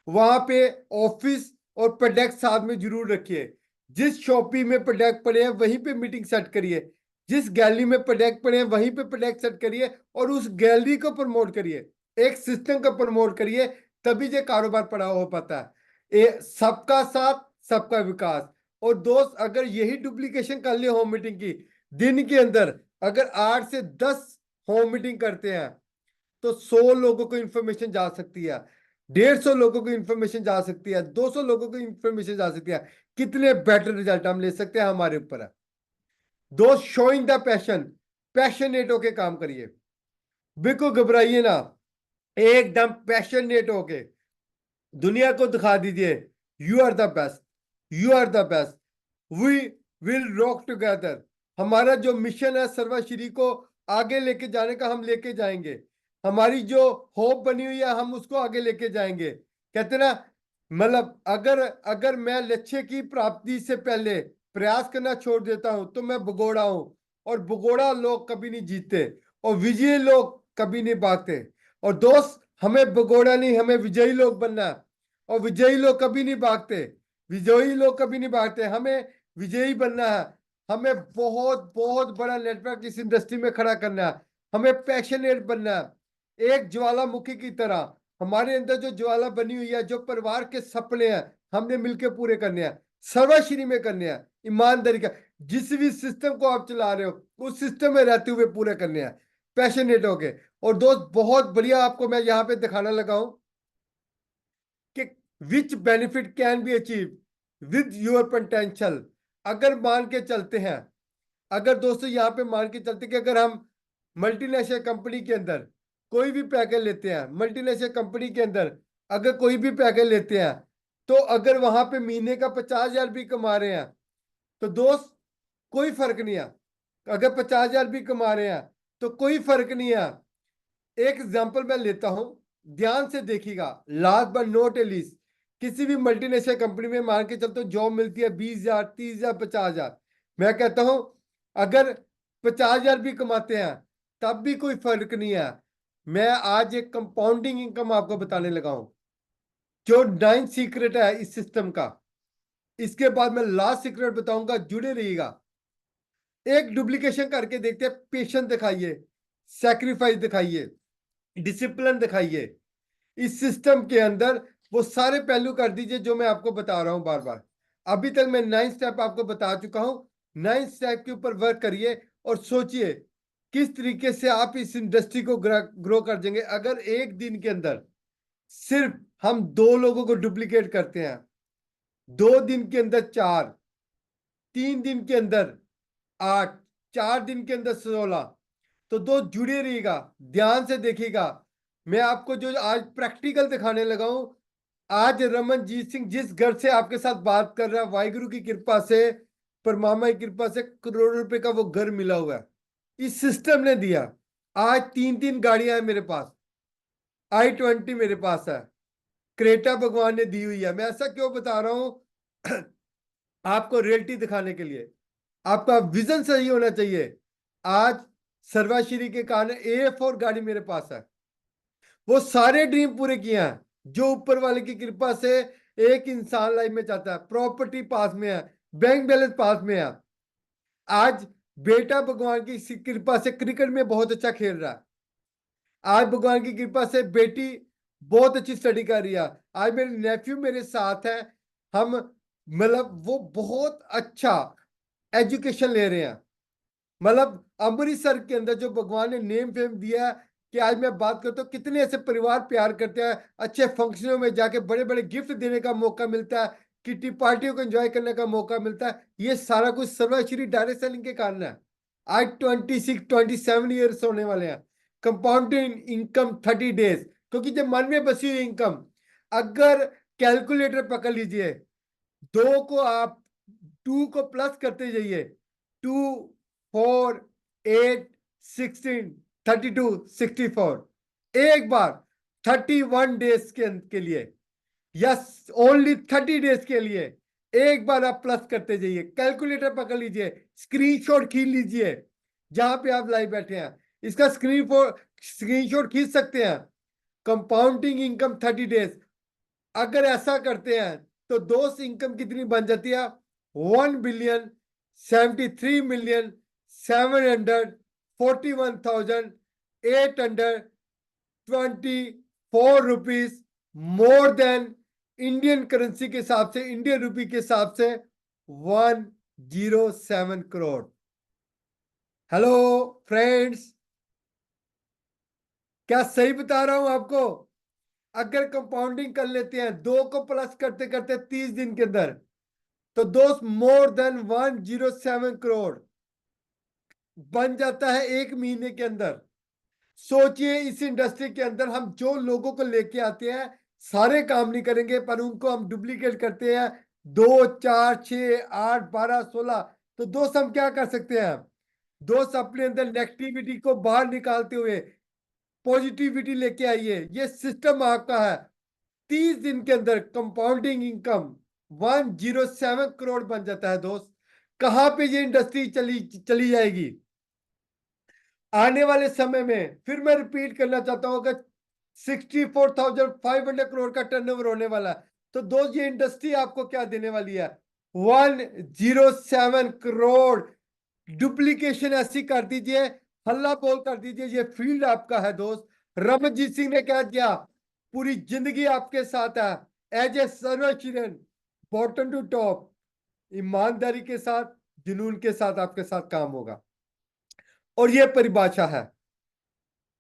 वहां पे ऑफिस और प्रोडक्ट साथ में जरूर रखिए। जिस शॉपी में प्रोडक्ट पड़े हैं वहीं पे मीटिंग सेट करिए, जिस गैलरी में प्रोडक्ट पड़े हैं वहीं पे प्रोडक्ट सेट करिए, और उस गैलरी को प्रमोट करिए, एक सिस्टम को प्रमोट करिए। तभी ये कारोबार पड़ा हो पाता है। सबका साथ सबका विकास। और दोस्त अगर यही डुप्लीकेशन कर ले होम मीटिंग की, दिन के अंदर अगर 8 से 10 होम मीटिंग करते हैं तो 100 लोगों को इंफॉर्मेशन जा सकती है, 150 लोगों को इंफॉर्मेशन जा सकती है, 200 लोगों को इंफॉर्मेशन जा सकती है। कितने बेटर रिजल्ट हम ले सकते हैं हमारे ऊपर है। दो शोइंग द पैशन, पैशनेट होके काम करिए, बिल्कुल घबराइए ना, एकदम पैशनेट होके दुनिया को दिखा दीजिए you are the best, you are the best, we will rock together. हमारा जो मिशन है सर्वश्री को आगे लेके जाने का, हम लेके जाएंगे। हमारी जो होप बनी हुई है हम उसको आगे लेके जाएंगे। कहते ना, मतलब अगर अगर मैं लक्ष्य की प्राप्ति से पहले प्रयास करना छोड़ देता हूं तो मैं भगोड़ा हूं, और भगोड़ा लोग कभी नहीं जीतते, और विजयी लोग कभी नहीं भागते। और दोस्त हमें भगोड़ा नहीं, हमें विजयी लोग बनना है, और विजयी लोग कभी नहीं भागते, विजयी लोग कभी नहीं भागते, हमें विजयी बनना है। हमें बहुत बहुत बड़ा नेटवर्क इस इंडस्ट्री में खड़ा करना है, हमें पैशनेट बनना है, एक ज्वालामुखी की तरह। हमारे अंदर जो ज्वाला बनी हुई है, जो परिवार के सपने हैं, हमने मिलकर पूरे करने हैं, सर्वश्री में करने हैं, ईमानदारी का। जिस भी सिस्टम को आप चला रहे हो उस सिस्टम में रहते हुए पूरे करने हैं, पैशनेट होके। और दोस्त बहुत बढ़िया आपको मैं यहाँ पे दिखाने लगा हूं कि विच benefit can be achieve with your potential. अगर मान के चलते हैं, अगर दोस्तों यहाँ पे मान के चलते कि अगर हम मल्टीनेशनल कंपनी के अंदर कोई भी पैकेज लेते हैं, मल्टीनेशनल कंपनी के अंदर अगर कोई भी पैकेज लेते हैं, तो अगर वहां पे महीने का 50,000 भी कमा रहे हैं तो दोस्त कोई फर्क नहीं है। अगर 50,000 भी कमा रहे हैं तो कोई फर्क नहीं है। एक एग्जांपल मैं लेता हूं, ध्यान से देखिएगा, last but not a least. किसी भी मल्टीनेशनल कंपनी में मान के चलते जॉब मिलती है 20,000, 30,000, 50,000। मैं कहता हूं अगर 50,000 भी कमाते हैं तब भी कोई फर्क नहीं है। मैं आज एक कंपाउंडिंग इनकम आपको बताने लगा हूं, जो 9 सीक्रेट है इस सिस्टम का। इसके बाद मैं लास्ट सीक्रेट बताऊंगा, जुड़े रहिएगा। एक डुप्लीकेशन करके देखते हैं, पेशेंस दिखाइए, सेक्रीफाइस दिखाइए, डिसिप्लिन दिखाइए। इस सिस्टम के अंदर वो सारे पहलू कर दीजिए जो मैं आपको बता रहा हूं बार बार। अभी तक मैं 9 स्टेप आपको बता चुका हूं। 9 स्टेप के ऊपर वर्क करिए और सोचिए किस तरीके से आप इस इंडस्ट्री को ग्रो कर देंगे। अगर एक दिन के अंदर सिर्फ हम 2 लोगों को डुप्लीकेट करते हैं, 2 दिन के अंदर 4, 3 दिन के अंदर 8, 4 दिन के अंदर 16। तो दोस्त जुड़े रहिएगा, ध्यान से देखिएगा। मैं आपको जो आज प्रैक्टिकल दिखाने लगा हूं, आज रमनजीत सिंह जिस घर से आपके साथ बात कर रहा है, वाहिगुरु की कृपा से, परमात्मा की कृपा से करोड़ों रुपए का वो घर मिला हुआ है, इस सिस्टम ने दिया। आज 3 3 गाड़ियां हैं मेरे पास, i20 मेरे पास है, क्रेटा भगवान ने दी हुई है। मैं ऐसा क्यों बता रहा हूं? आपको रियलिटी दिखाने के लिए, आपका विजन सही होना चाहिए। आज सर्वाश्री के कारण A4 गाड़ी मेरे पास है, वो सारे ड्रीम पूरे किए हैं जो ऊपर वाले की कृपा से एक इंसान लाइफ में चाहता है। प्रॉपर्टी पास में है, बैंक बैलेंस पास में है। आज बेटा भगवान की कृपा से क्रिकेट में बहुत अच्छा खेल रहा है। आज भगवान की कृपा से बेटी बहुत अच्छी स्टडी कर रही है। आज मेरे नेफ्यू मेरे साथ है, हम मतलब वो बहुत अच्छा एजुकेशन ले रहे हैं। मतलब अमृतसर के अंदर जो भगवान ने नेम फेम दिया है, कि आज मैं बात करता हूँ कितने ऐसे परिवार प्यार करते हैं, अच्छे फंक्शनों में जाके बड़े बड़े गिफ्ट देने का मौका मिलता है, किटी पार्टियों को एंजॉय करने का मौका मिलता है। ये सारा कुछ सर्वश्री डायरेक्ट सेलिंग के कारण है। आज 26 27 ईयर्स होने वाले हैं, कंपाउंडिंग इनकम 30 डेज, क्योंकि जब मन में बसी हुई इनकम, अगर कैलकुलेटर पकड़ लीजिए, 2 को प्लस करते जाइए, 2 4 8 16 32 64, एक बार 31 डेज के लिए, यस ओनली 30 डेज के लिए एक बार आप प्लस करते जाइए। कैलकुलेटर पकड़ लीजिए, स्क्रीनशॉट खींच लीजिए, जहां पे आप लाइव बैठे हैं इसका स्क्रीनशॉट खींच सकते हैं। कंपाउंडिंग इनकम 30 डेज, अगर ऐसा करते हैं तो दोस्त इनकम कितनी बन जाती है? 1,73,741,824 मोर देन इंडियन करेंसी के हिसाब से, इंडियन रुपी के हिसाब से 107 करोड़। हेलो फ्रेंड्स, क्या सही बता रहा हूं आपको? अगर कंपाउंडिंग कर लेते हैं, 2 को प्लस करते करते 30 दिन के अंदर, तो दोस्त मोर देन 107 करोड़ बन जाता है एक महीने के अंदर। सोचिए, इस इंडस्ट्री के अंदर हम जो लोगों को लेके आते हैं, सारे काम नहीं करेंगे पर उनको हम डुप्लीकेट करते हैं, 2 4 6 8 12 16। तो दोस्त हम क्या कर सकते हैं? दोस्त अपने अंदर नेगेटिविटी को बाहर निकालते हुए पॉजिटिविटी लेके आइए। ये सिस्टम आपका है। 30 दिन के अंदर कंपाउंडिंग इनकम 107 करोड़ बन जाता है दोस्त। कहां पे ये इंडस्ट्री चली चली जाएगी आने वाले समय में? फिर मैं रिपीट करना चाहता हूं, अगर 64,500 करोड़ का टर्नओवर होने वाला है, तो दोस्त ये इंडस्ट्री आपको क्या देने वाली है? 107 करोड़। डुप्लीकेशन ऐसी कर दीजिए, हल्ला बोल कर दीजिए, ये फील्ड आपका है दोस्त। रमनजीत सिंह ने क्या किया? पूरी जिंदगी आपके साथ है, एज ए सर्वशिरन, बॉटम टू टॉप, ईमानदारी के साथ, जुनून के साथ आपके साथ काम होगा। और ये परिभाषा है,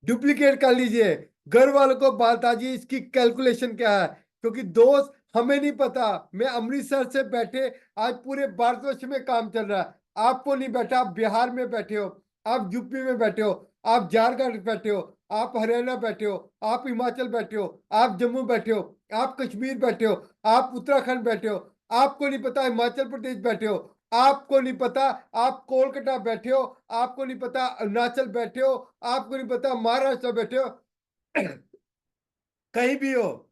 डुप्लीकेट कर लीजिए, घर वालों को बता दीजिए इसकी कैलकुलेशन क्या है। क्योंकि दोस्त हमें नहीं पता, मैं अमृतसर से बैठे आज पूरे भारतवर्ष में काम चल रहा है, आपको नहीं बैठा, आप बिहार में बैठे हो, आप यूपी में बैठे हो, आप झारखंड बैठे हो, आप हरियाणा बैठे हो, आप हिमाचल बैठे हो, आप जम्मू बैठे हो, आप कश्मीर बैठे हो, आप उत्तराखंड बैठे हो, आपको नहीं पता हिमाचल प्रदेश बैठे हो, आपको नहीं पता आप कोलकाता बैठे हो, आपको नहीं पता अरुणाचल बैठे हो, आपको नहीं पता महाराष्ट्र बैठे हो, कहीं भी हो,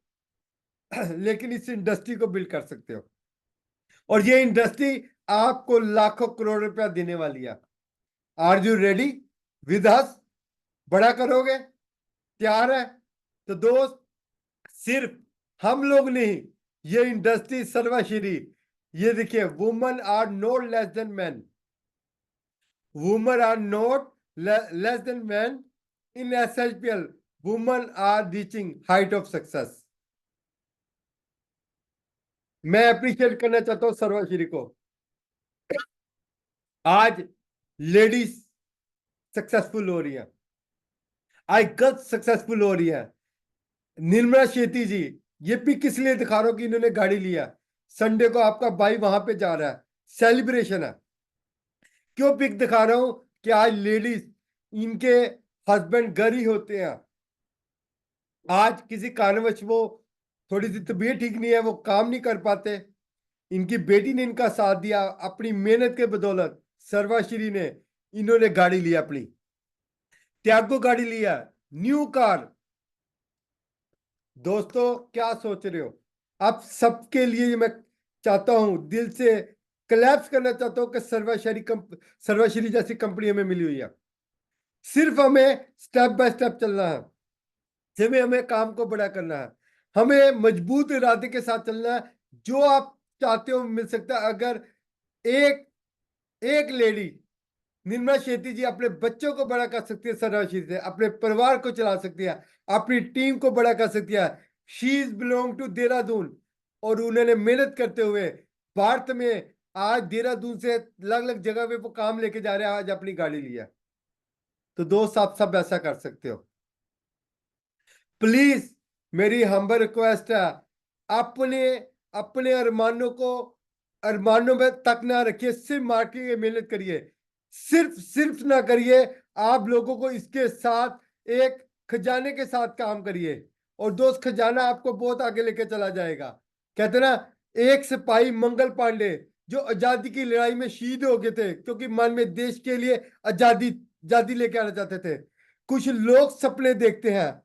लेकिन इस इंडस्ट्री को बिल्ड कर सकते हो। और ये इंडस्ट्री आपको लाखों करोड़ रुपया देने वाली है। Are you ready with us? बड़ा करोगे? तैयार है? तो दोस्त, सिर्फ हम लोग नहीं, ये इंडस्ट्री सर्वश्री, ये देखिए, women are not less than man, women are not less than man in SHPL, women are reaching height of success. मैं अप्रिशिएट करना चाहता हूं सर्वश्री को। आज लेडीज सक्सेसफुल हो रही है, आज गर्ल्स सक्सेसफुल हो रही है। निर्मला शेट्टी जी, ये भी किस लिए दिखा रहा हूं कि इन्होंने गाड़ी लिया? संडे को आपका भाई वहां पे जा रहा है, सेलिब्रेशन है। क्यों पिक दिखा रहा हूं कि आज लेडीज, इनके हस्बैंड घर ही होते हैं, आज किसी कारणवश वो थोड़ी सी तबीयत ठीक नहीं है, वो काम नहीं कर पाते, इनकी बेटी ने इनका साथ दिया, अपनी मेहनत के बदौलत सर्वाश्री ने, इन्होंने गाड़ी लिया अपनी, त्यागो गाड़ी लिया, न्यू कार। दोस्तों क्या सोच रहे हो? आप सबके लिए मैं चाहता हूं, दिल से क्लैप्स करना चाहता हूं कि सर्वश्री जैसी कंपनी हमें मिली हुई है। सिर्फ हमें स्टेप बाय स्टेप चलना है, सिर्फ हमें काम को बड़ा करना है, हमें मजबूत इरादे के साथ चलना है। जो आप चाहते हो मिल सकता है। अगर एक एक लेडी निर्मला शेट्टी जी अपने बच्चों को बड़ा कर सकती है, सर्वश्री से अपने परिवार को चला सकती है, अपनी टीम को बड़ा कर सकती है। She is belong to Dehradun, और उन्होंने मेहनत करते हुए भारत में आज देहरादून से अलग अलग जगह पे वो काम लेके जा रहे हैं, आज अपनी गाड़ी लिया। तो दोस्त आप सब ऐसा कर सकते हो। प्लीज मेरी हम्बल रिक्वेस्ट है, अपने अपने अरमानों में तक ना रखिए, सिर्फ मार्केटिंग में मेहनत करिए, सिर्फ सिर्फ ना करिए। आप लोगों को इसके साथ एक खजाने के साथ काम करिए, और दोस्त खजाना आपको बहुत आगे लेके चला जाएगा। कहते ना, एक सिपाही मंगल पांडे जो आजादी की लड़ाई में शहीद हो गए थे, क्योंकि मन में देश के लिए आजादी आजादी लेके आना चाहते थे। कुछ लोग सपने देखते हैं,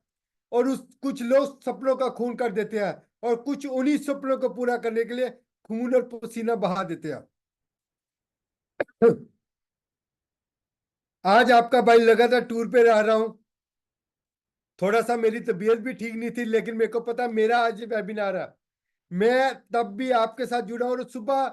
और उस कुछ लोग सपनों का खून कर देते हैं, और कुछ उन्हीं सपनों को पूरा करने के लिए खून और पसीना बहा देते हैं। आज आपका भाई लगातार टूर पे रह रहा हूं, थोड़ा सा मेरी तबीयत भी ठीक नहीं थी, लेकिन मेरे को पता मेरा आज वेबिनार है, मैं तब भी आपके साथ जुड़ा हूं। और सुबह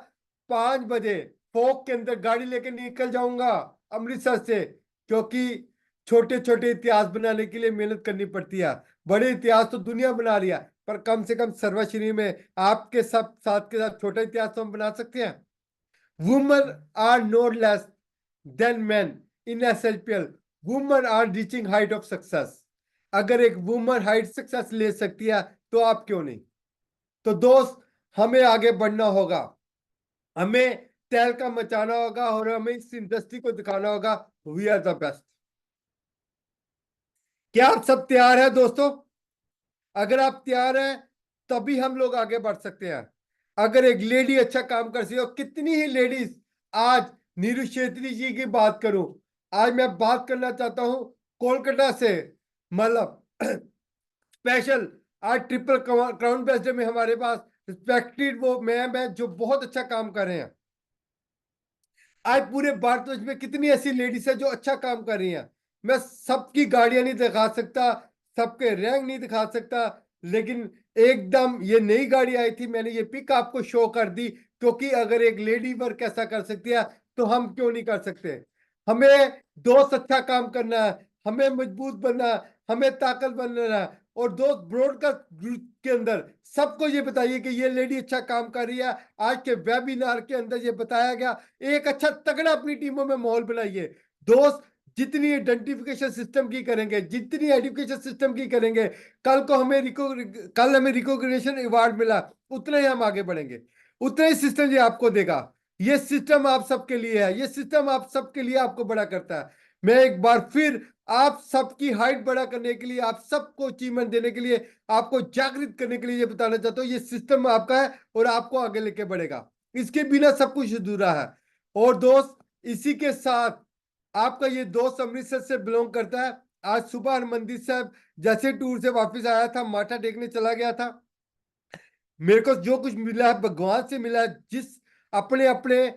5 बजे फोक के अंदर गाड़ी लेके निकल जाऊंगा अमृतसर से, क्योंकि छोटे छोटे इतिहास बनाने के लिए मेहनत करनी पड़ती है। बड़े इतिहास तो दुनिया बना रही है, पर कम से कम सर्वश्री में आपके सब साथ के साथ छोटा इतिहास तो हम बना सकते हैं। Women are not less than man in SLPL, women are reaching height of success. अगर एक वुमन हाइट सक्सेस ले सकती है, तो आप क्यों नहीं? तो दोस्त, हमें आगे बढ़ना होगा, हमें तहलका मचाना होगा, और हमें इस इंडस्ट्री को दिखाना होगा वी आर द बेस्ट। क्या आप सब तैयार हैं दोस्तों? अगर आप तैयार हैं, तभी हम लोग आगे बढ़ सकते हैं। अगर एक लेडी अच्छा काम कर सके, और कितनी ही लेडीज, आज नीरू छेत्री जी की बात करूं, आज मैं बात करना चाहता हूं कोलकाता से, मतलब स्पेशल, आज ट्रिपल क्राउन बेस्ड में हमारे पास रिस्पेक्टेड वो मैम है जो बहुत अच्छा काम कर रहे हैं। आज पूरे भारतवर्ष में कितनी ऐसी लेडीज है जो अच्छा काम कर रही हैं। मैं सबकी गाड़ियां नहीं दिखा सकता, सबके रैंक नहीं दिखा सकता, लेकिन एकदम ये नई गाड़ी आई थी, मैंने ये पिक आपको शो कर दी, क्योंकि अगर एक लेडी वर्क ऐसा कर सकती है, तो हम क्यों नहीं कर सकते? हमें दोस्त अच्छा काम करना है, हमें मजबूत बनना है, हमें ताकत बनना है। और दोस्त, ब्रॉडकास्ट ग्रुप के अंदर सबको ये बताइए कि ये लेडी अच्छा काम कर रही है। आज के वेबिनार के अंदर ये बताया गया, एक अच्छा तगड़ा अपनी टीमों में माहौल बनाइए। दोस्त, जितनी आइडेंटिफिकेशन सिस्टम की करेंगे, जितनी एजुकेशन सिस्टम की करेंगे, कल हमें रिकॉग्निशन अवार्ड मिला, उतना ही हम आगे बढ़ेंगे, उतना ही सिस्टम ये आपको देगा। ये सिस्टम आप सबके लिए है, ये सिस्टम आप सबके लिए आपको बड़ा करता है। मैं एक बार फिर आप सबकी हाइट बड़ा करने के लिए, आप सबको अचीवमेंट देने के लिए, आपको जागृत करने के लिए ये बताना चाहता हूँ, ये सिस्टम आपका है और आपको आगे लेके बढ़ेगा। इसके बिना सब कुछ अधूरा है। और दोस्त, इसी के साथ आपका ये दोस्त अमृतसर से बिलोंग करता है, आज सुबह हरमंदिर साहब जैसे टूर से वापस आया था, माथा टेकने चला गया था। मेरे को जो कुछ मिला है भगवान से मिला है। जिस अपने अपने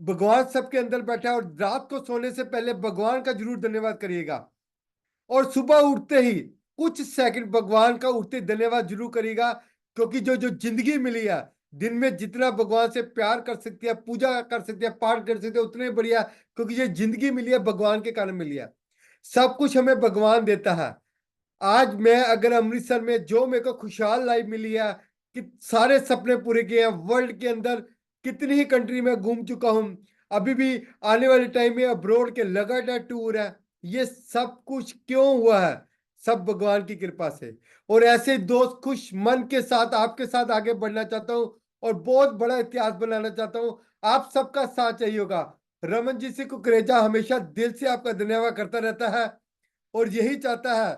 भगवान सबके अंदर बैठा है, और रात को सोने से पहले भगवान का जरूर धन्यवाद करिएगा, और सुबह उठते ही कुछ सेकंड भगवान का उठते धन्यवाद जरूर करिएगा, क्योंकि जो जो जिंदगी मिली है, दिन में जितना भगवान से प्यार कर सकती है, पूजा कर सकती है, पाठ कर सकती है, उतने बढ़िया, क्योंकि ये जिंदगी मिली है भगवान के कारण मिली है। सब कुछ हमें भगवान देता है। आज मैं अगर अमृतसर में जो मेरे को खुशहाल लाइफ मिली है, कि सारे सपने पूरे किए हैं, वर्ल्ड के अंदर कितनी ही कंट्री में घूम चुका हूं, अभी भी आने वाले टाइम में अब्रोड के लगातार टूर है, ये सब कुछ क्यों हुआ है? सब भगवान की कृपा से। और ऐसे दोस्त खुश मन के साथ आपके साथ आगे बढ़ना चाहता हूं, और बहुत बड़ा इतिहास बनाना चाहता हूं। आप सबका साथ चाहिए होगा। रमन जी से कुकरेजा हमेशा दिल से आपका धन्यवाद करता रहता है और यही चाहता है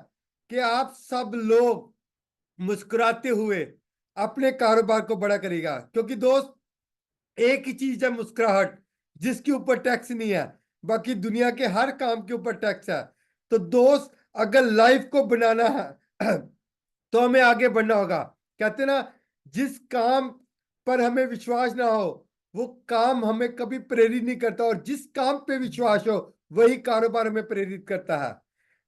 कि आप सब लोग मुस्कुराते हुए अपने कारोबार को बड़ा करेगा, क्योंकि दोस्त एक ही चीज है मुस्कुराहट, जिसके ऊपर टैक्स नहीं है। बाकी दुनिया के हर काम के ऊपर टैक्स है। तो दोस्त, अगर लाइफ को बनाना है तो हमें आगे बढ़ना होगा। कहते ना, जिस काम पर हमें विश्वास ना हो वो काम हमें कभी प्रेरित नहीं करता, और जिस काम पे विश्वास हो वही कारोबार हमें प्रेरित करता है।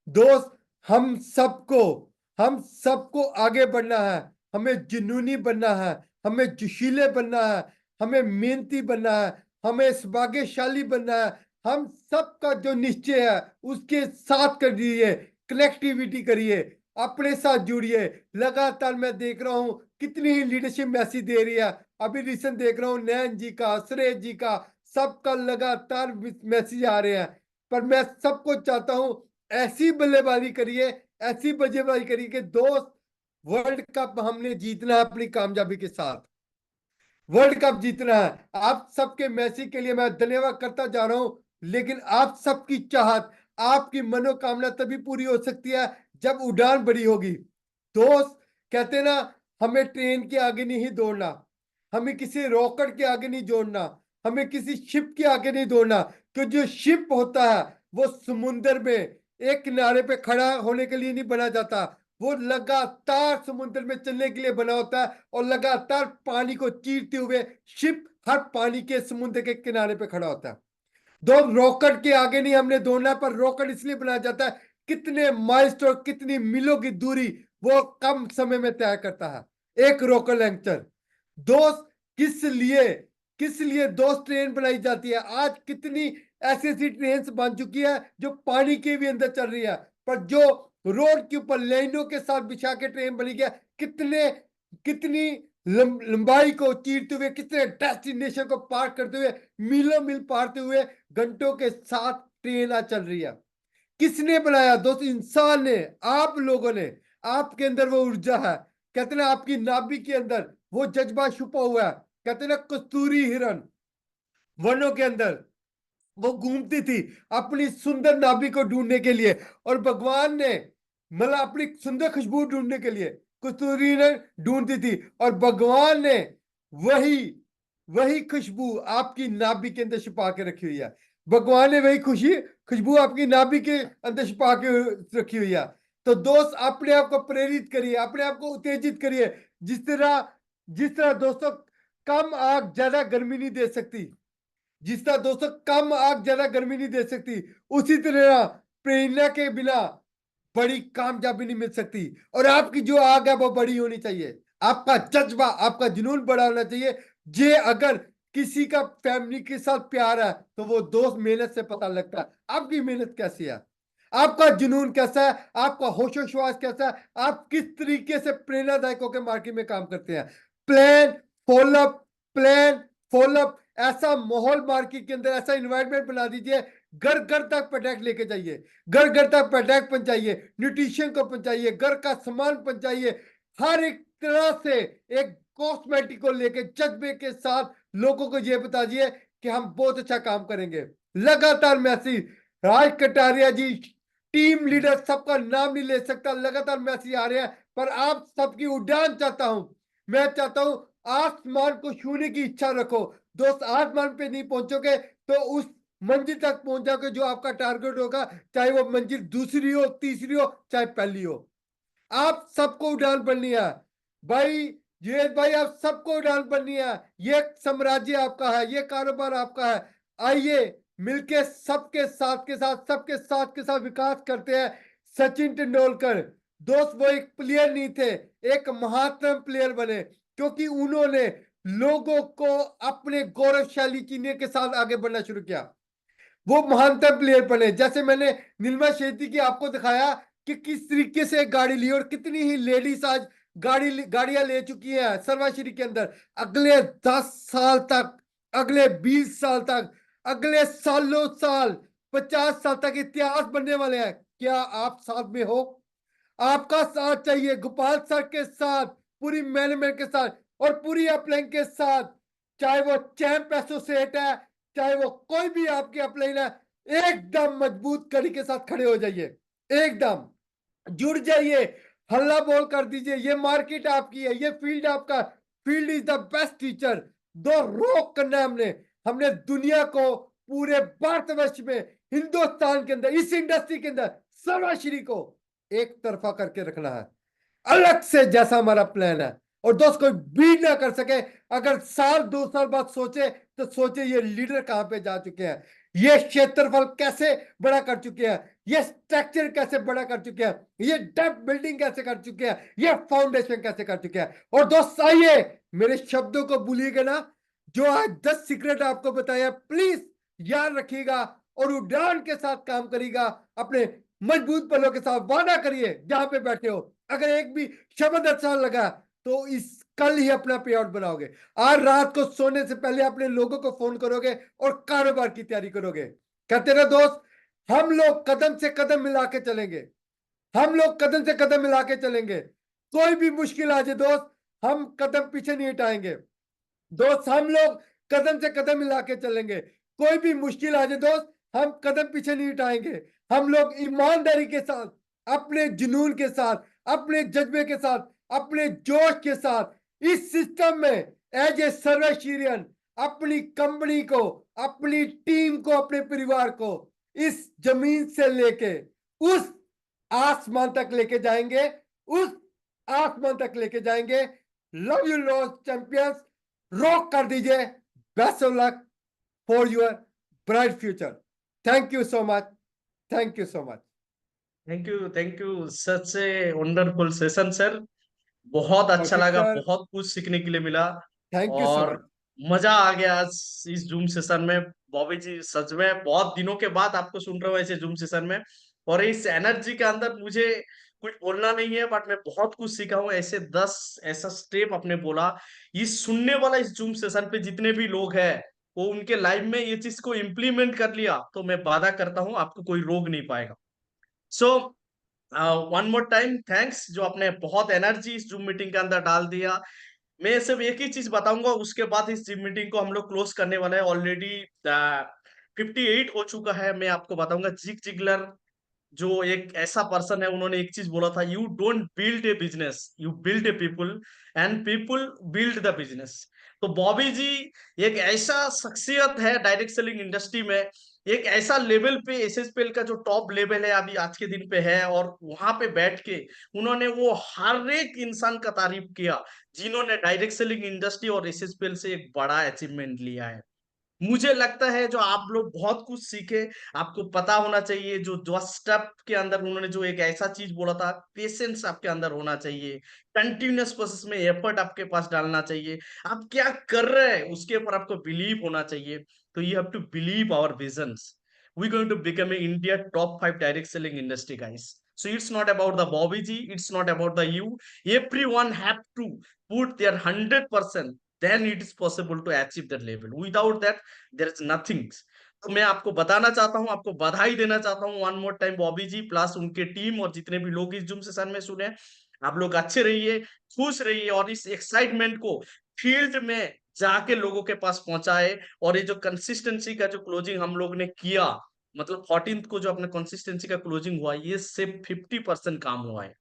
दोस्त, हम सबको आगे बढ़ना है। हमें जुनूनी बनना है, हमें जोशीले बनना है, हमें मेहनती बनना है, हमें सौभाग्यशाली बनना है। हम सबका जो निश्चय है उसके साथ करिए, कनेक्टिविटी करिए, अपने साथ जुड़िए। लगातार मैं देख रहा हूं कितनी ही लीडरशिप मैसेज दे रही है। अभी रिसेंट देख रहा हूं नैन जी का, सुरेश जी का, सबका लगातार मैसेज आ रहे हैं। पर मैं सबको चाहता हूं ऐसी बल्लेबाजी करिए, ऐसी बल्लेबाजी करिए कि दोस्त, वर्ल्ड कप हमने जीतना है अपनी कामयाबी के साथ। वर्ल्ड कप जीतना है। आप सबके मैसेज के लिए मैं धन्यवाद करता जा रहा हूं, लेकिन आप सबकी चाहत, आपकी मनोकामना तभी पूरी हो सकती है जब उड़ान बड़ी होगी। दोस्त, कहते ना, हमें ट्रेन के आगे नहीं दौड़ना, हमें किसी रॉकेट के आगे नहीं दौड़ना, हमें किसी शिप के आगे नहीं दौड़ना। क्योंकि जो शिप होता है वो समुन्द्र में एक किनारे पे खड़ा होने के लिए नहीं बना जाता, वो लगातार समुद्र में चलने के लिए बना होता है, और लगातार पानी को चीरते हुए शिप हर पानी के समुद्र के किनारे पे खड़ा होता है। दो रॉकेट के आगे नहीं हमने दौड़ना, पर रॉकेट इसलिए बनाया जाता है कितने माइलस्टोन, कितनी मीलों की दूरी वो कम समय में तय करता है एक रॉकेट लॉन्चर। दोस्त, किस लिए दोस्त ट्रेन बनाई जाती है? आज कितनी ऐसी ऐसी ट्रेन बन चुकी है जो पानी के भी अंदर चल रही है, पर जो रोड के ऊपर लाइनों के साथ बिछा के ट्रेन बनी गया, कितनी लंबाई को चीरते हुए, कितने डेस्टिनेशन को पार करते हुए, मीलों मील पारते हुए घंटों के साथ ट्रेन आज चल रही है। किसने बनाया दोस्त? इंसान ने, आप लोगों ने। आपके अंदर वो ऊर्जा है। कहते ना, आपकी नाभि के अंदर वो जज्बा छुपा हुआ है। कहते ना, कस्तूरी हिरन वनों के अंदर वो घूमती थी अपनी सुंदर नाभि को ढूंढने के लिए, और भगवान ने, मतलब अपनी सुंदर खुशबू ढूंढने के लिए कस्तूरी ने ढूंढती थी, और भगवान ने वही वही खुशबू आपकी नाभि के अंदर छिपा के रखी हुई है। भगवान ने वही खुशबू आपकी नाभि के अंदर छिपा के रखी हुई है। तो दोस्त, अपने आप को प्रेरित करिए, अपने आप को उत्तेजित करिए। जिस तरह दोस्तों, कम आग ज्यादा गर्मी नहीं दे सकती, जिस तरह दोस्तों कम आग ज्यादा गर्मी नहीं दे सकती, उसी तरह प्रेरणा के बिना बड़ी कामयाबी नहीं मिल सकती। और आपकी जो आग है वो बड़ी होनी चाहिए, आपका जज्बा, आपका जुनून बड़ा होना चाहिए। जे अगर किसी का फैमिली के साथ प्यार है तो वो दोस्त मेहनत से पता लगता है आपकी मेहनत कैसी है, आपका जुनून कैसा है, आपका होशोश्वास कैसा है, आप किस तरीके से प्रेरणादायक होकर मार्केट में काम करते हैं। प्लान फॉलोअप, प्लान फॉलोअप, ऐसा माहौल मार्केट के अंदर, ऐसा इन्वायरमेंट बना दीजिए। घर घर तक प्रोडक्ट लेके जाइए, घर घर तक प्रोडक्ट पहुंचाइए, न्यूट्रिशन को पहुंचाइए, घर का सामान पहुंचाइए, हर एक तरह से एक कॉस्मेटिक को लेके जज्बे के साथ लोगों को यह बता दिए कि हम बहुत अच्छा काम करेंगे। लगातार मैसेज, राज कटारिया जी, टीम लीडर, सबका नाम नहीं ले सकता, लगातार मैसेज आ रहे हैं, पर आप सबकी उड़ान चाहता हूं। मैं चाहता हूं आसमान को छूने की इच्छा रखो। दोस्त, आसमान पे नहीं पहुंचोगे तो उस मंजिल तक पहुंच जाओगे जो आपका टारगेट होगा, चाहे वो मंजिल दूसरी हो, तीसरी हो, चाहे पहली हो। आप सबको उड़ान भरनी है भाई, ये भाई आप सबको उड़ान भरनी है। ये साम्राज्य आपका है, ये कारोबार आपका है। आइए मिलके सबके साथ के साथ, सबके साथ के साथ विकास करते हैं। सचिन तेंदुलकर दोस्त वो एक प्लेयर नहीं थे, एक महानतम प्लेयर बने, क्योंकि उन्होंने लोगों को अपने गौरवशाली चिन्ह के साथ आगे बढ़ना शुरू किया। वो महानतम प्लेयर बने। जैसे मैंने नीलमा शेट्टी की आपको दिखाया कि किस तरीके से गाड़ी ली, और कितनी ही लेडीज आज गाड़ियां ले चुकी हैं सर्वश्री के अंदर। अगले 10 साल तक, अगले 20 साल तक, अगले सालों साल, 50 साल तक इतिहास बनने वाले हैं। क्या आप साथ में हो? आपका साथ चाहिए, गोपाल सर के साथ, पूरी मैनेजमेंट के साथ, और पूरी अपलाइन के साथ। चाहे वो चैंप एसोसिएट है, चाहे वो कोई भी आपके अपलाइन है, एकदम मजबूत कड़ी के साथ खड़े हो जाइए, एकदम जुड़ जाइए, हल्ला बोल कर दीजिए। ये मार्केट आपकी है, ये फील्ड आपका, field is the best teacher. दो रोक करना है हमने, हमने दुनिया को, पूरे भारतवर्ष में, हिंदुस्तान के अंदर, इस इंडस्ट्री के अंदर सर्वश्री को एक तरफा करके रखना है, अलग से, जैसा हमारा प्लान है। और दोस्त कोई बीट ना कर सके। अगर साल 2 साल बाद सोचे तो सोचे ये लीडर कहां पे जा चुके हैं, ये क्षेत्रफल कैसे बड़ा कर चुके हैं, ये स्ट्रक्चर कैसे बड़ा कर चुके हैं, ये डेप्थ बिल्डिंग कैसे कर चुके हैं, ये फाउंडेशन कैसे कर चुके हैं। और दोस्त आइए, मेरे शब्दों को भूलिएगा ना, जो आज 10 सीक्रेट आपको बताया, प्लीज याद रखिएगा और उड़ान के साथ काम करिएगा, अपने मजबूत पलों के साथ वादा करिए जहां पे बैठे हो। अगर एक भी शब्द अच्छा लगा तो इस कल ही अपना पे आउट बनाओगे, आज रात को सोने से पहले अपने लोगों को फोन करोगे और कारोबार की तैयारी करोगे। कहते ना दोस्त, हम लोग कदम से कदम मिला के चलेंगे, हम लोग कदम से कदम मिला के चलेंगे। कोई भी मुश्किल आ जाए दोस्त, हम कदम पीछे नहीं हटाएंगे दोस्त, हम लोग कदम से कदम मिला के चलेंगे। कोई भी मुश्किल आ जाए दोस्त, हम कदम पीछे नहीं हटाएंगे। हम लोग ईमानदारी के साथ, अपने जुनून के साथ, अपने जज्बे के साथ, अपने जोश के साथ इस सिस्टम में एज ए सर्वेशियन अपनी कंपनी को, अपनी टीम को, अपने परिवार को इस जमीन से लेके उस आसमान तक लेके जाएंगे, उस आसमान तक लेके जाएंगे। Love you loss champions, rock कर दीजिए। Best of luck for your bright future. Thank you so much, thank you so much. Thank you, such a wonderful session sir. बहुत अच्छा कौशिक लगा, सर, बहुत कुछ सीखने के लिए मिला। थैंक यू सो और मच। मजा आ गया आज इस जूम सेशन में। बॉबी जी सच में बहुत दिनों के बाद आपको सुन रहा हूँ ऐसे जूम सेशन में, और इस एनर्जी के अंदर मुझे कुछ बोलना नहीं है, बट मैं बहुत कुछ सीखा हूँ। ऐसे 10 ऐसा स्टेप आपने बोला, इस सुनने वाला इस जूम सेशन पे जितने भी लोग हैं, वो उनके लाइफ में ये चीज को इम्प्लीमेंट कर लिया, तो मैं वादा करता हूँ आपको कोई रोक नहीं पाएगा। So one more time thanks, जो आपने बहुत एनर्जी इस जूम मीटिंग के अंदर डाल दिया। मैं सिर्फ एक ही चीज बताऊंगा, उसके बाद इस जिम मीटिंग को हम लोग क्लोज करने वाले हैं। ऑलरेडी 58 हो चुका है। मैं आपको बताऊंगा, जिग जिगलर जो एक ऐसा पर्सन है, उन्होंने एक चीज बोला था, you don't build a business, you build a people, and people build the business. तो बॉबी जी एक ऐसा शख्सियत है डायरेक्ट सेलिंग इंडस्ट्री में, एक ऐसा लेवल पे एसएसपीएल का जो टॉप लेवल है अभी आज के दिन पे है, और वहां पे बैठ के उन्होंने वो हर एक इंसान का तारीफ किया जिन्होंने डायरेक्ट सेलिंग इंडस्ट्री और एसएसपीएल से एक बड़ा अचीवमेंट लिया है। मुझे लगता है जो आप लोग बहुत कुछ सीखे, आपको पता होना चाहिए जो जो स्टेप के अंदर उन्होंने जो एक ऐसा चीज बोला था, पेशेंस आपके अंदर होना चाहिए, कंटिन्यूअस प्रोसेस में एफर्ट आपके पास डालना चाहिए, आप क्या कर रहे हैं उसके ऊपर आपको बिलीव होना चाहिए। तो you have to believe our visions, we going to become a India top 5 direct selling industry guys. So it's not about the Bobby G, it's not about the you. Everyone have to put their 100%, then it is possible to achieve that level. Without that there is nothing. तो मैं आपको बताना चाहता हूँ, आपको बधाई देना चाहता हूँ वन मोर टाइम बॉबी जी प्लस उनके टीम और जितने भी लोग इस जूम सेशन में सुने। आप लोग अच्छे रहिए, खुश रहिए, और इस एक्साइटमेंट को फील्ड में जाके लोगों के पास पहुंचाए। और ये जो कंसिस्टेंसी का जो क्लोजिंग हम लोग ने किया, मतलब 14th को जो अपने कंसिस्टेंसी का क्लोजिंग हुआ, ये सिर्फ 50% काम हुआ है।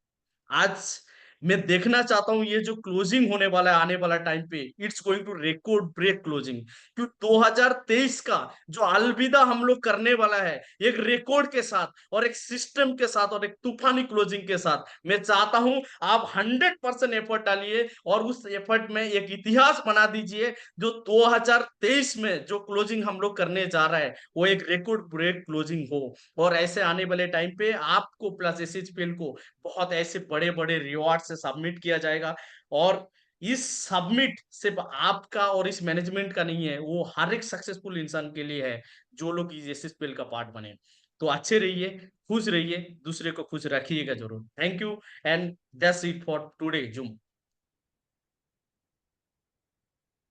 आज मैं देखना चाहता हूं ये जो क्लोजिंग होने वाला है आने वाला टाइम पे, it's going to record break closing. क्यों 2023 का जो अलविदा हम लोग करने वाला है एक रिकॉर्ड के साथ, और एक सिस्टम के साथ, और एक तूफानी क्लोजिंग के साथ। मैं चाहता हूं आप 100% एफर्ट डालिए और उस एफर्ट में एक इतिहास बना दीजिए, जो 2023 में जो क्लोजिंग हम लोग करने जा रहे हैं वो एक रिकॉर्ड ब्रेक क्लोजिंग हो। और ऐसे आने वाले टाइम पे आपको प्लस एसएचपीएल को बहुत ऐसे बड़े बड़े रिवॉर्ड से सबमिट किया जाएगा। और इस सबमिट सिर्फ आपका और इस मैनेजमेंट का नहीं है, वो हर एक सक्सेसफुल इंसान के लिए है जो लोग इस एसएसपीएल का पार्ट बने। तो अच्छे रहिए, खुश रहिए, दूसरे को खुश रखिएगा जरूर। Thank you, and that's it for today zoom.